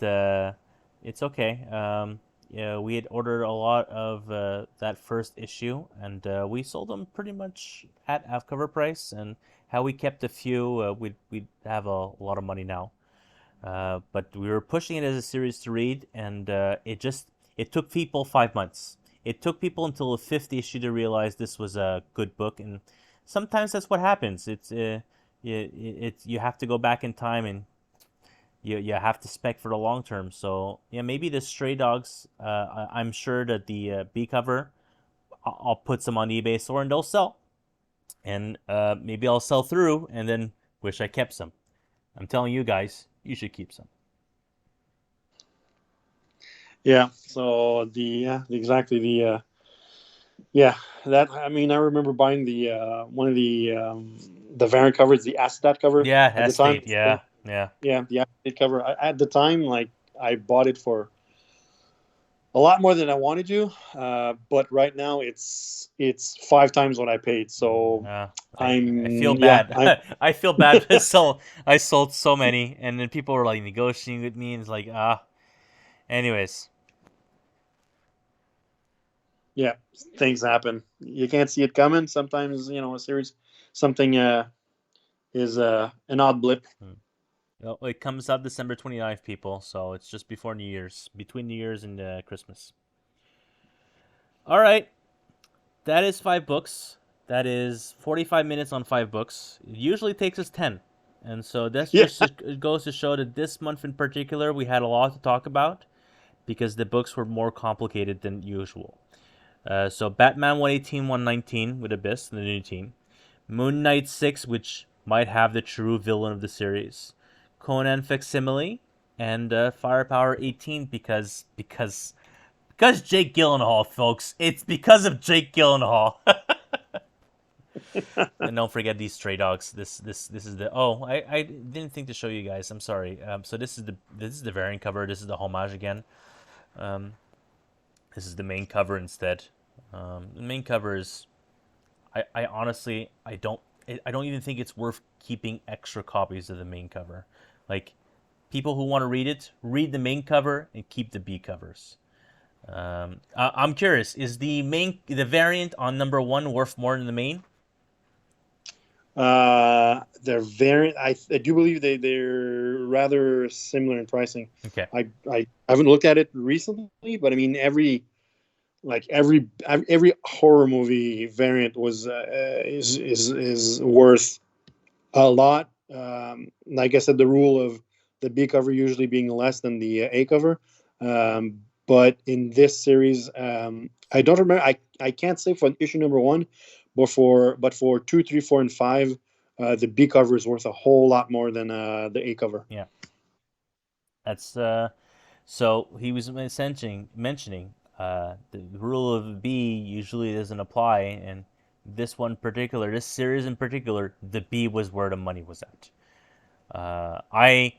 it's okay. Yeah, we had ordered a lot of that first issue, and we sold them pretty much at half cover price. And how we kept a few, we'd have a lot of money now. But we were pushing it as a series to read, and it took people 5 months. It took people until the 5th issue to realize this was a good book, and sometimes that's what happens. You have to go back in time, and you have to spec for the long term. So yeah, maybe the Stray Dogs. I'm sure that the B cover, I'll put some on eBay store and they'll sell, and maybe I'll sell through and then wish I kept some. I'm telling you guys, you should keep some. Yeah. So exactly yeah, that, I mean, I remember buying the one of the variant covers, the acetate cover Yeah, at the time. estate. Yeah, yeah. Yeah, the acetate cover. At the time, like, I bought it for a lot more than I wanted to, but right now it's 5 times what I paid. So I feel yeah, bad. I feel bad. I sold so many, and then people were like negotiating with me, and it's like Anyways, yeah, things happen. You can't see it coming. Sometimes, a series, something is an odd blip. well, it comes out December 29th, people. So it's just before New Year's, between New Year's and Christmas. All right, that is 5 books. That is 45 minutes on 5 books. It usually takes us 10. And so that's Yeah. just it goes to show that this month in particular we had a lot to talk about because the books were more complicated than usual. So Batman 118, 119 with Abyss, the new team. Moon Knight 6, which might have the true villain of the series. Conan Facsimile, and Firepower 18 because Jake Gyllenhaal, folks. It's because of Jake Gyllenhaal. And don't forget these stray dogs. This is the I didn't think to show you guys. I'm sorry. So this is the variant cover. This is the homage again. Um, this is the main cover instead. The main cover is I honestly I don't even think it's worth keeping extra copies of the main cover. Like people who want to read it, read the main cover and keep the B covers. I'm curious, is the variant on number 1 worth more than the main? They're very. I do believe they're rather similar in pricing. Okay. I haven't looked at it recently, but I mean every horror movie variant was is worth a lot. Like I said, the rule of the B cover usually being less than the A cover. But in this series, I don't remember. I can't say for issue number 1, but for 2, 3, 4, and 5, the B cover is worth a whole lot more than the A cover. Yeah. That's so he was mentioning the rule of B usually doesn't apply, and this series in particular, the B was where the money was at. I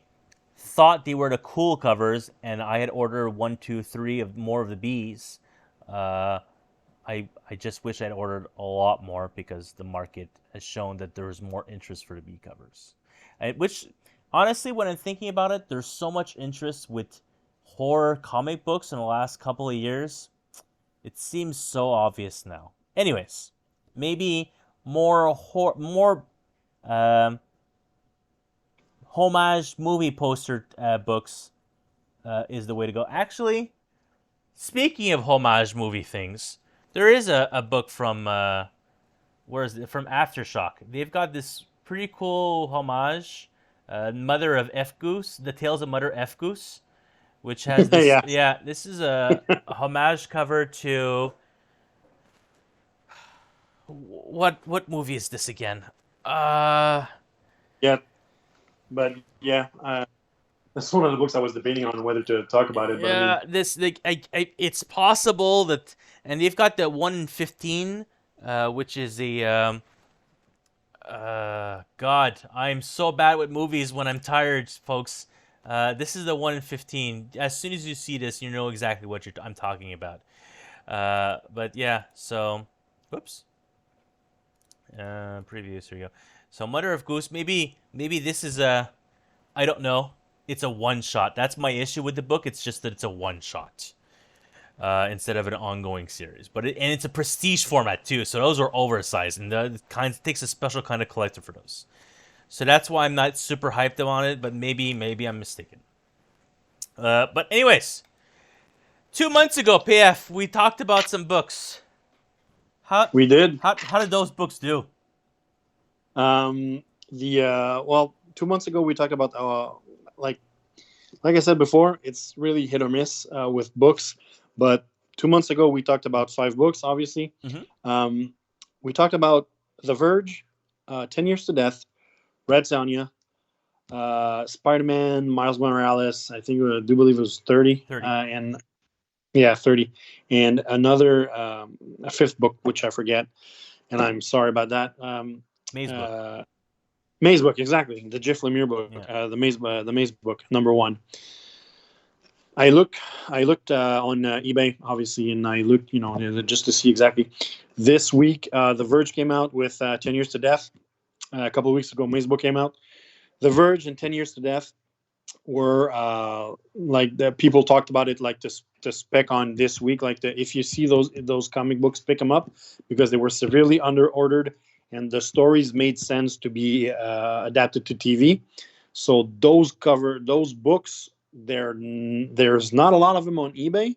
thought they were the cool covers, and I had ordered 1, 2, 3 of more of the Bs. I just wish I'd ordered a lot more because the market has shown that there is more interest for the B covers. Which, honestly, when I'm thinking about it, there's so much interest with horror comic books in the last couple of years. It seems so obvious now. Anyways, maybe more homage movie poster books is the way to go. Actually, speaking of homage movie things, there is a book from where is it? From Aftershock. They've got this pretty cool homage, Mother of F Goose, the Tales of Mother F Goose, which has this. Yeah. Yeah, this is a homage cover to what movie is this again? Yeah. But yeah, that's one of the books I was debating on whether to talk about it. But I mean, this like it's possible that, and they've got the 1 in 15, which is the God, I'm so bad with movies when I'm tired, folks. This is the 1 in 15. As soon as you see this, you know exactly what I'm talking about. But yeah, so whoops. Previous, here we go. So Mother of Goose, maybe this is I don't know. It's a one shot. That's my issue with the book. It's just that it's a one shot instead of an ongoing series. But it's a prestige format too, so those are oversized, and it takes a special kind of collector for those. So that's why I'm not super hyped on it. But maybe I'm mistaken. But anyways, 2 months ago, PF, we talked about some books. we did. How did those books do? Well, 2 months ago we talked about like I said before, it's really hit or miss with books. But 2 months ago we talked about 5 books, obviously. Mm-hmm. We talked about The Verge, 10 Years to Death, Red Sonja, Spider-Man, Miles Morales. I think I do believe it was 30. 30. And yeah, 30. And another a 5th book, which I forget, and I'm sorry about that. Maze book. Maze book, exactly. The Jeff Lemire book, Yeah. the Maze book, number 1. I looked on eBay, obviously, and I looked, just to see exactly. This week, The Verge came out with 10 Years to Death. A couple of weeks ago, Maze book came out. The Verge and 10 Years to Death were like the people talked about it like to spec on this week. Like if you see those comic books, pick them up because they were severely under ordered and the stories made sense to be adapted to TV. So those books, there's not a lot of them on eBay.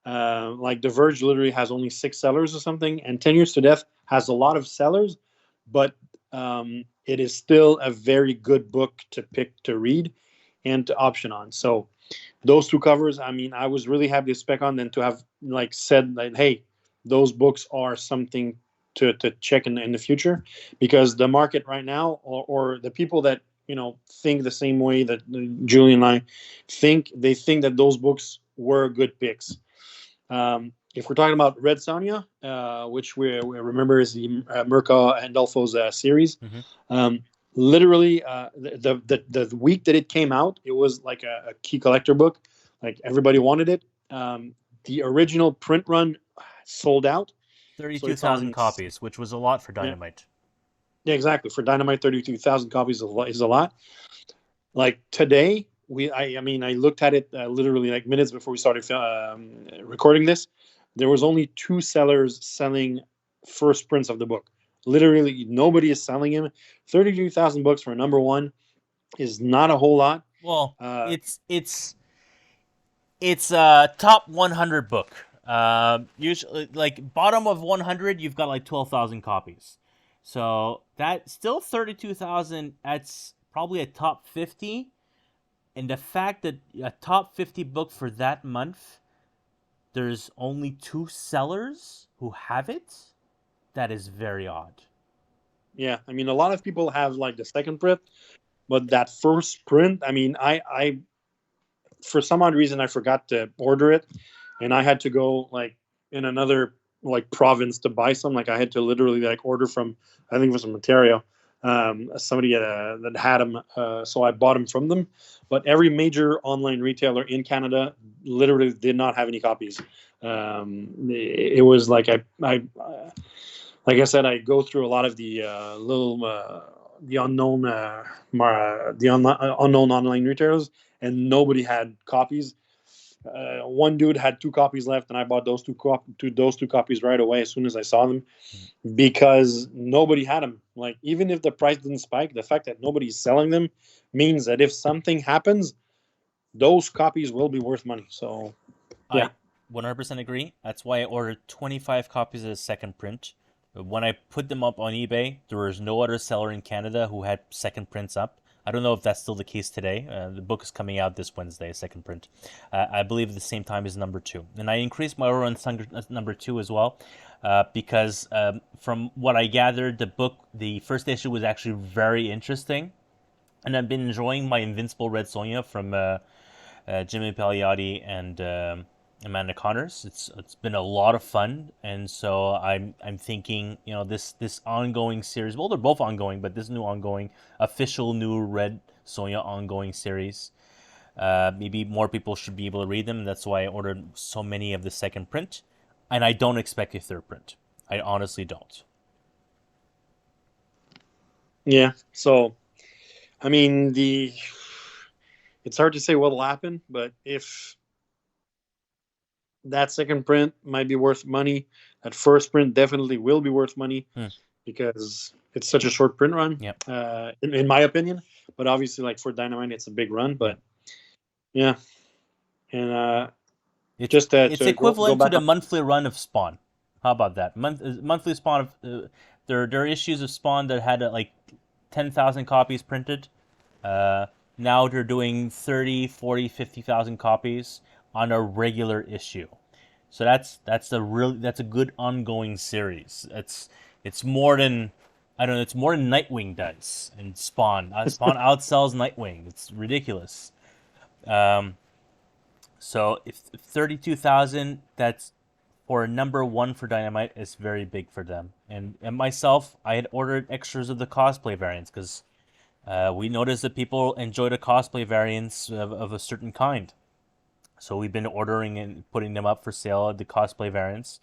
Like The Verge literally has only 6 sellers or something, and 10 Years to Death has a lot of sellers, but it is still a very good book to pick to read and to option on. So those two covers, I mean, I was really happy to spec on them, to have like said like, hey, those books are something to check in the future, because the market right now, or the people that think the same way that Julian and I think, they think that those books were good picks. If we're talking about Red Sonja, which we remember is the Mirka Andolfo's series, um, literally the week that it came out, it was like a key collector book. Like everybody wanted it. The original print run sold out. So Thirty-two it's thousand on. copies, which was a lot for Yeah, Dynamite. yeah, exactly. For Dynamite, 32,000 copies is a lot. Like today, I mean, I looked at it literally like minutes before we started recording this. There was only 2 sellers selling first prints of the book. Literally, nobody is selling him. 32,000 books for a number one is not a whole lot. Well, it's a top 100 book. Usually, like bottom of 100, you've got like 12,000 copies. So that still 32,000. That's probably a top 50. And the fact that a top 50 book for that month, there's only 2 sellers who have it. That is very odd. Yeah, I mean, a lot of people have like the second print, but that first print, I mean, I for some odd reason I forgot to order it, and I had to go like in another like province to buy some. Like I had to literally like order from, I think it was from Ontario, somebody that had them, so I bought them from them. But every major online retailer in Canada literally did not have any copies. It was like like I said, I go through a lot of the the unknown unknown online retailers, and nobody had copies. One dude had 2 copies left, and I bought those two copies right away as soon as I saw them, because nobody had them. Like even if the price didn't spike, the fact that nobody's selling them means that if something happens, those copies will be worth money. So yeah, I 100% agree. That's why I ordered 25 copies of the second print. When I put them up on eBay, there was no other seller in Canada who had second prints up. I don't know if that's still the case today. The book is coming out this Wednesday, second print. I believe at the same time as number 2. And I increased my order on number 2 as well, because from what I gathered, the first issue was actually very interesting. And I've been enjoying my Invincible Red Sonja from Jimmy Pagliatti and Amanda Connors. It's been a lot of fun, and so I'm thinking, this ongoing series. Well, they're both ongoing, but this new ongoing, official new Red Sonja ongoing series. Maybe more people should be able to read them, and that's why I ordered so many of the second print. And I don't expect a third print. I honestly don't. yeah. So I mean, it's hard to say what'll happen, but if that second print might be worth money, that first print definitely will be worth money, because it's such a short print run. Yep. In my opinion, but obviously, like for Dynamite, it's a big run. But yeah, and it's to go equivalent to back the on. monthly run of Spawn. How about that? Monthly Spawn of there are issues of Spawn that had like 10,000 copies printed. Now they're doing 30, 40, 50,000 copies on a regular issue. So that's a good ongoing series. It's more than, I don't know, it's more than Nightwing does and Spawn. Spawn outsells Nightwing. It's ridiculous. So if 32,000, that's for number 1 for Dynamite, is very big for them. And myself, I had ordered extras of the cosplay variants because we noticed that people enjoy the cosplay variants of a certain kind. So we've been ordering and putting them up for sale, the cosplay variants.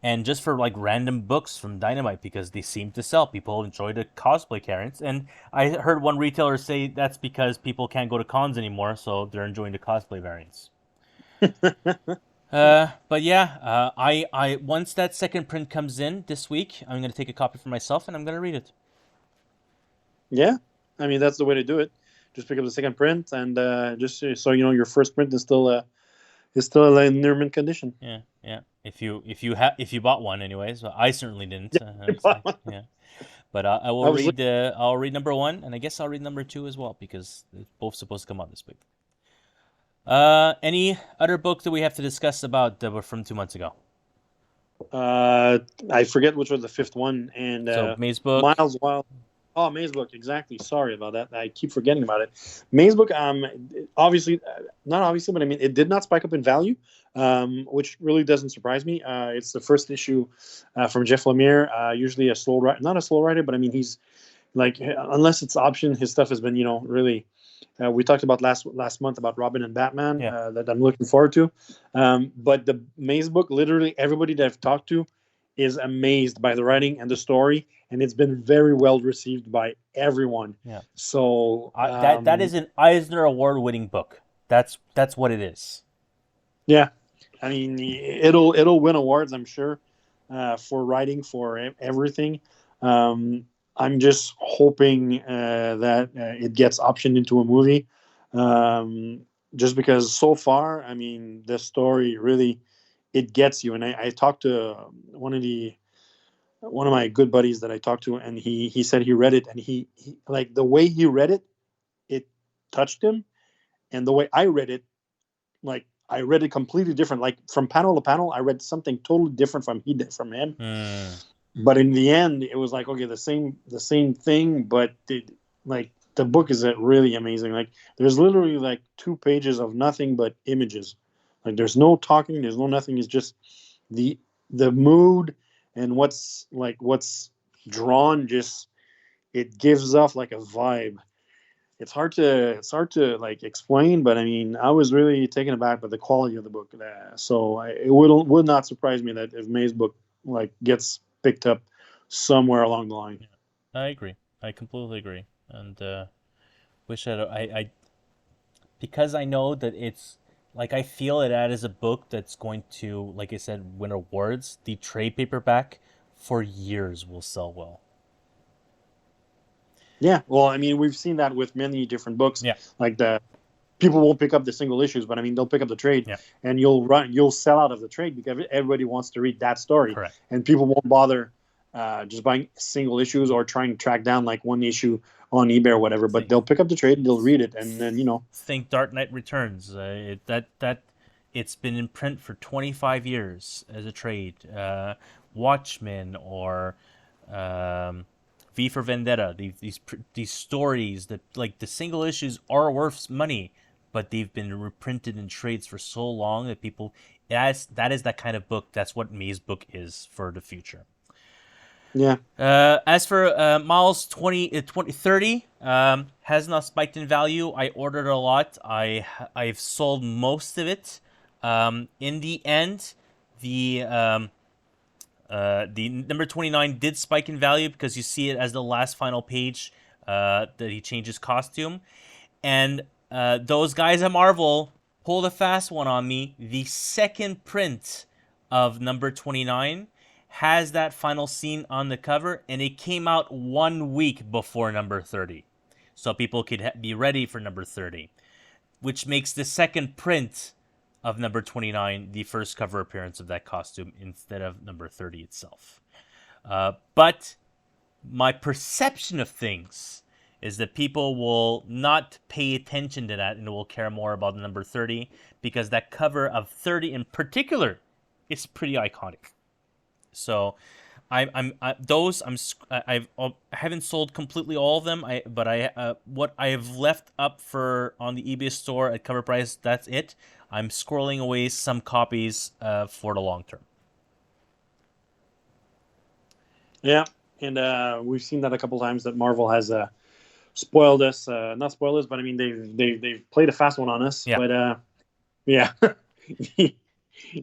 And just for like random books from Dynamite, because they seem to sell. People enjoy the cosplay variants. And I heard one retailer say that's because people can't go to cons anymore, so they're enjoying the cosplay variants. But yeah, I once that second print comes in this week, I'm gonna take a copy for myself and I'm gonna read it. Yeah, I mean that's the way to do it. Just pick up the second print, and just so you know, your first print is still in near mint condition. Yeah. If you bought one, anyways. Well, I certainly didn't. Yeah, Yeah. But I I will was read I'll read number 1, and I guess I'll read number 2 as well because they're both supposed to come out this week. Any other book that we have to discuss about that were from 2 months ago? I forget which was the fifth one, and So Maze Book. Miles Wild. Oh, Maze Book, exactly. Sorry about that. I keep forgetting about it. Maze Book, obviously, not obviously, but I mean, it did not spike up in value, which really doesn't surprise me. It's the first issue from Jeff Lemire. Usually a slow writer, not a slow writer, but I mean, he's like, unless it's option, his stuff has been, really. We talked about last month about Robin and Batman Yeah. that I'm looking forward to. But the Maze Book, literally everybody that I've talked to is amazed by the writing and the story, and it's been very well received by everyone. Yeah. So that is an Eisner Award-winning book. That's what it is. yeah, I mean it'll win awards, I'm sure, for writing, for everything. I'm just hoping that it gets optioned into a movie. Just because so far, I mean, the story really it gets you. And I talked to one of my good buddies that I talked to, and he said he read it, and he like the way he read it, it touched him, and the way I read it, like I read it completely different. Like from panel to panel, I read something totally different from him. But in the end, it was like, okay, the same thing, but like the book is really amazing. Like there's literally like 2 pages of nothing but images. Like there's no talking, there's no nothing. It's just the mood and what's drawn. Just it gives off like a vibe. It's hard to like explain, but I mean, I was really taken aback by the quality of the book. So it would not surprise me that if May's book like gets picked up somewhere along the line. Yeah, I agree. I completely agree. And wish I because I know that it's like I feel it as a book that's going to, like I said, win awards. The trade paperback for years will sell well. Yeah, well, I mean, we've seen that with many different books. Yeah. Like the people won't pick up the single issues, but I mean, they'll pick up the trade, Yeah. and you'll sell out of the trade because everybody wants to read that story. Correct. And people won't bother just buying single issues or trying to track down like one issue on eBay or whatever. But they'll pick up the trade, they'll read it, and then Think Dark Knight Returns. That it's been in print for 25 years as a trade. Watchmen or V for Vendetta. These stories that like the single issues are worth money, but they've been reprinted in trades for so long that people that is that kind of book. That's what May's book is for the future. Yeah. As for Miles 2030, has not spiked in value. I ordered a lot. I've sold most of it. In the end, the number 29 did spike in value because you see it as the last final page that he changes costume. And those guys at Marvel pulled a fast one on me. The second print of number 29 has that final scene on the cover, and it came out 1 week before number 30. So people could be ready for number 30, which makes the second print of number 29 the first cover appearance of that costume instead of number 30 itself. But my perception of things is that people will not pay attention to that and will care more about the number 30 because that cover of 30 in particular is pretty iconic. So I haven't sold completely all of them. But what I have left up for on the eBay store at cover price, that's it. I'm squirreling away some copies for the long term. Yeah, and we've seen that a couple times that Marvel has spoiled us. Not spoiled us, but I mean they've played a fast one on us. Yeah. But yeah,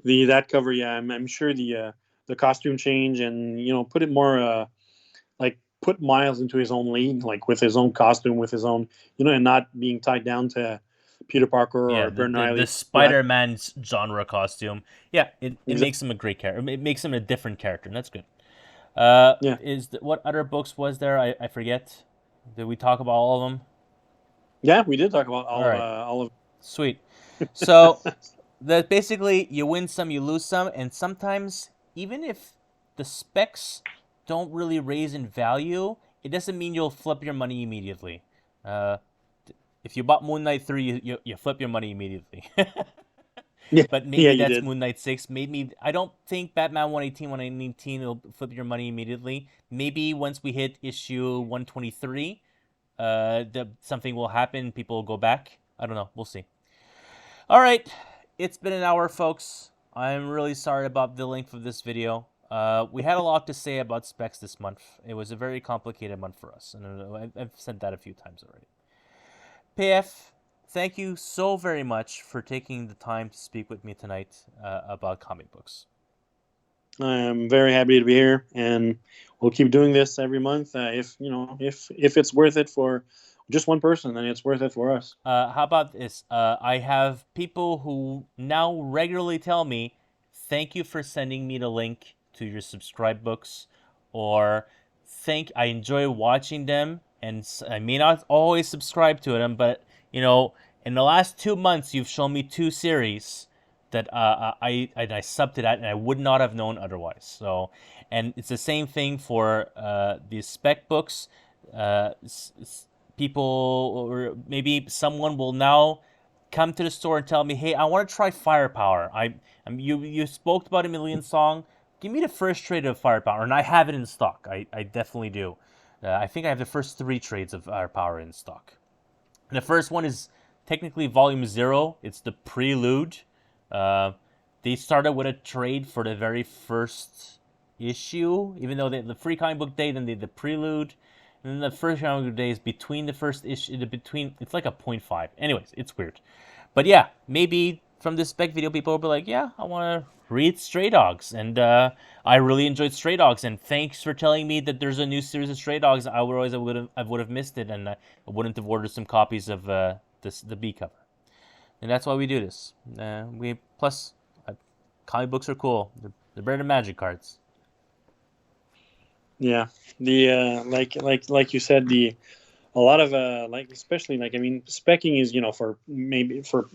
that cover. Yeah, I'm sure the costume change and put it more like put Miles into his own league, like with his own costume, with his own and not being tied down to Peter Parker or Bern Reilly. The Spider-Man genre costume. Yeah, it makes him a great character. It makes him a different character, and that's good. Yeah. What other books was there? I forget. Did we talk about all of them? Yeah, we did talk about all right. All of. Sweet. So that basically you win some, you lose some, and sometimes even if the specs don't really raise in value, it doesn't mean you'll flip your money immediately. If you bought Moon Knight 3, you flip your money immediately. Yeah, But yeah, maybe you that's did. Moon Knight 6. Maybe I don't think Batman 118 will flip your money immediately. Maybe once we hit issue 123, something will happen. People will go back. I don't know. We'll see. All right, it's been an hour, folks. I'm really sorry about the length of this video. We had a lot to say about specs this month. It was a very complicated month for us, and I've said that a few times already. PF, thank you so very much for taking the time to speak with me tonight about comic books. I'm very happy to be here, and we'll keep doing this every month. If it's worth it for just one person, then it's worth it for us. How about this? I have people who now regularly tell me, "Thank you for sending me the link to your subscribe books," or I enjoy watching them, and I may not always subscribe to them, but in the last 2 months, you've shown me 2 series that I subbed to that, and I would not have known otherwise. So, and it's the same thing for the spec books. People, or maybe someone will now come to the store and tell me, "Hey, I want to try Firepower. You spoke about a million song. Give me the first trade of Firepower," and I have it in stock. I definitely do. I think I have the first 3 trades of Firepower in stock. And the first one is technically Volume 0. It's the Prelude. They started with a trade for the very first issue, even though the Free Comic Book Day, then they did the Prelude. And then the first comic book day is between the first issue, it's like a 0.5. Anyways, it's weird. But yeah, maybe from this spec video, people will be like, yeah, I want to read Stray Dogs. And I really enjoyed Stray Dogs. And thanks for telling me that there's a new series of Stray Dogs. I would have missed it, and I wouldn't have ordered some copies of the B cover. And that's why we do this. Comic books are cool. They're better than magic cards. Yeah, the like you said, a lot of especially specking is for maybe for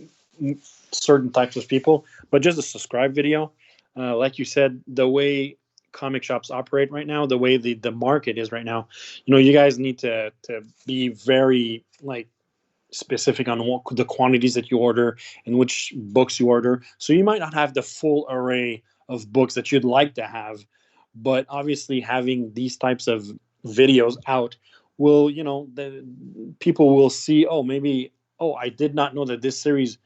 certain types of people, but just a subscribe video, like you said, the way comic shops operate right now, the way the market is right now, you guys need to be very specific on the quantities that you order and which books you order. So you might not have the full array of books that you'd like to have, but obviously having these types of videos out will, the people will see, I did not know that this series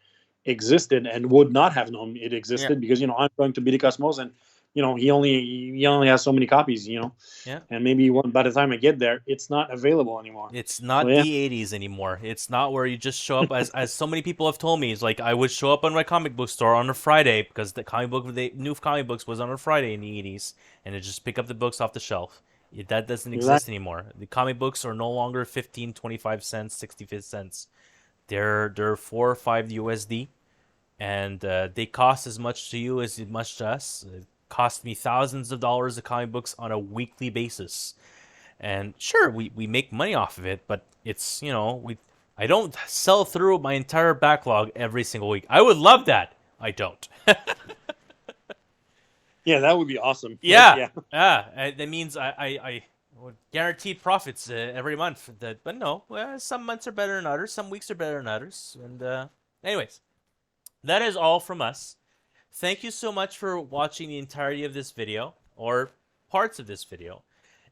existed and would not have known it existed because I'm going to BD Cosmos, and he only has so many copies, and maybe by the time I get there, it's not available anymore. It's not the 80s anymore. It's not where you just show up, as so many people have told me. It's like I would show up on my comic book store on a Friday because the new comic books was on a Friday in the 80s, and to just pick up the books off the shelf. That doesn't exist anymore. The comic books are no longer 15, 25 cents, 65 cents. They're 4 or 5 USD, and they cost as much to you as much to us. It cost me thousands of dollars of comic books on a weekly basis. And sure, we make money off of it, but it's, I don't sell through my entire backlog every single week. I would love that. I don't. Yeah, that would be awesome. Yeah. That means I would guaranteed profits every month. But no, some months are better than others. Some weeks are better than others. And anyways, that is all from us. Thank you so much for watching the entirety of this video, or parts of this video.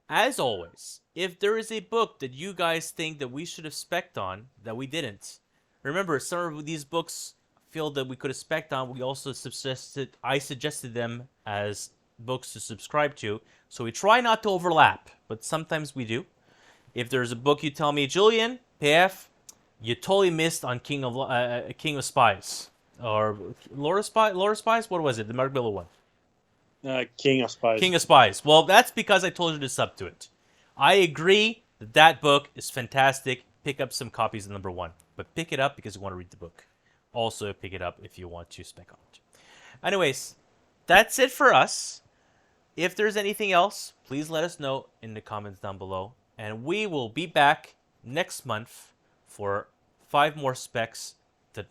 As always, if there is a book that you guys think that we should have spec'd on that we didn't, remember, some of these books feel that we could have spec'd on. I suggested them as books to subscribe to, so we try not to overlap, but sometimes we do. If there's a book you tell me, Julien, PF, you totally missed on King of Spies, or Lord of Spies, what was it, the Mark Miller one? King of Spies. King of Spies. Well, that's because I told you to sub to it. I agree that book is fantastic. Pick up some copies of #1. But pick it up because you want to read the book. Also, pick it up if you want to spec on it. Anyways, that's it for us. If there's anything else, please let us know in the comments down below. And we will be back next month for 5 more specs that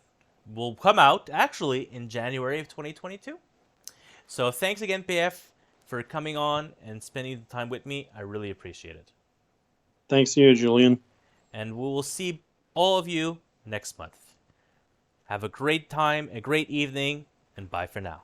will come out, actually, in January of 2022. So thanks again, PF. for coming on and spending the time with me. I really appreciate it. Thanks to you, Julien. And we will see all of you next month. Have a great time, a great evening, and bye for now.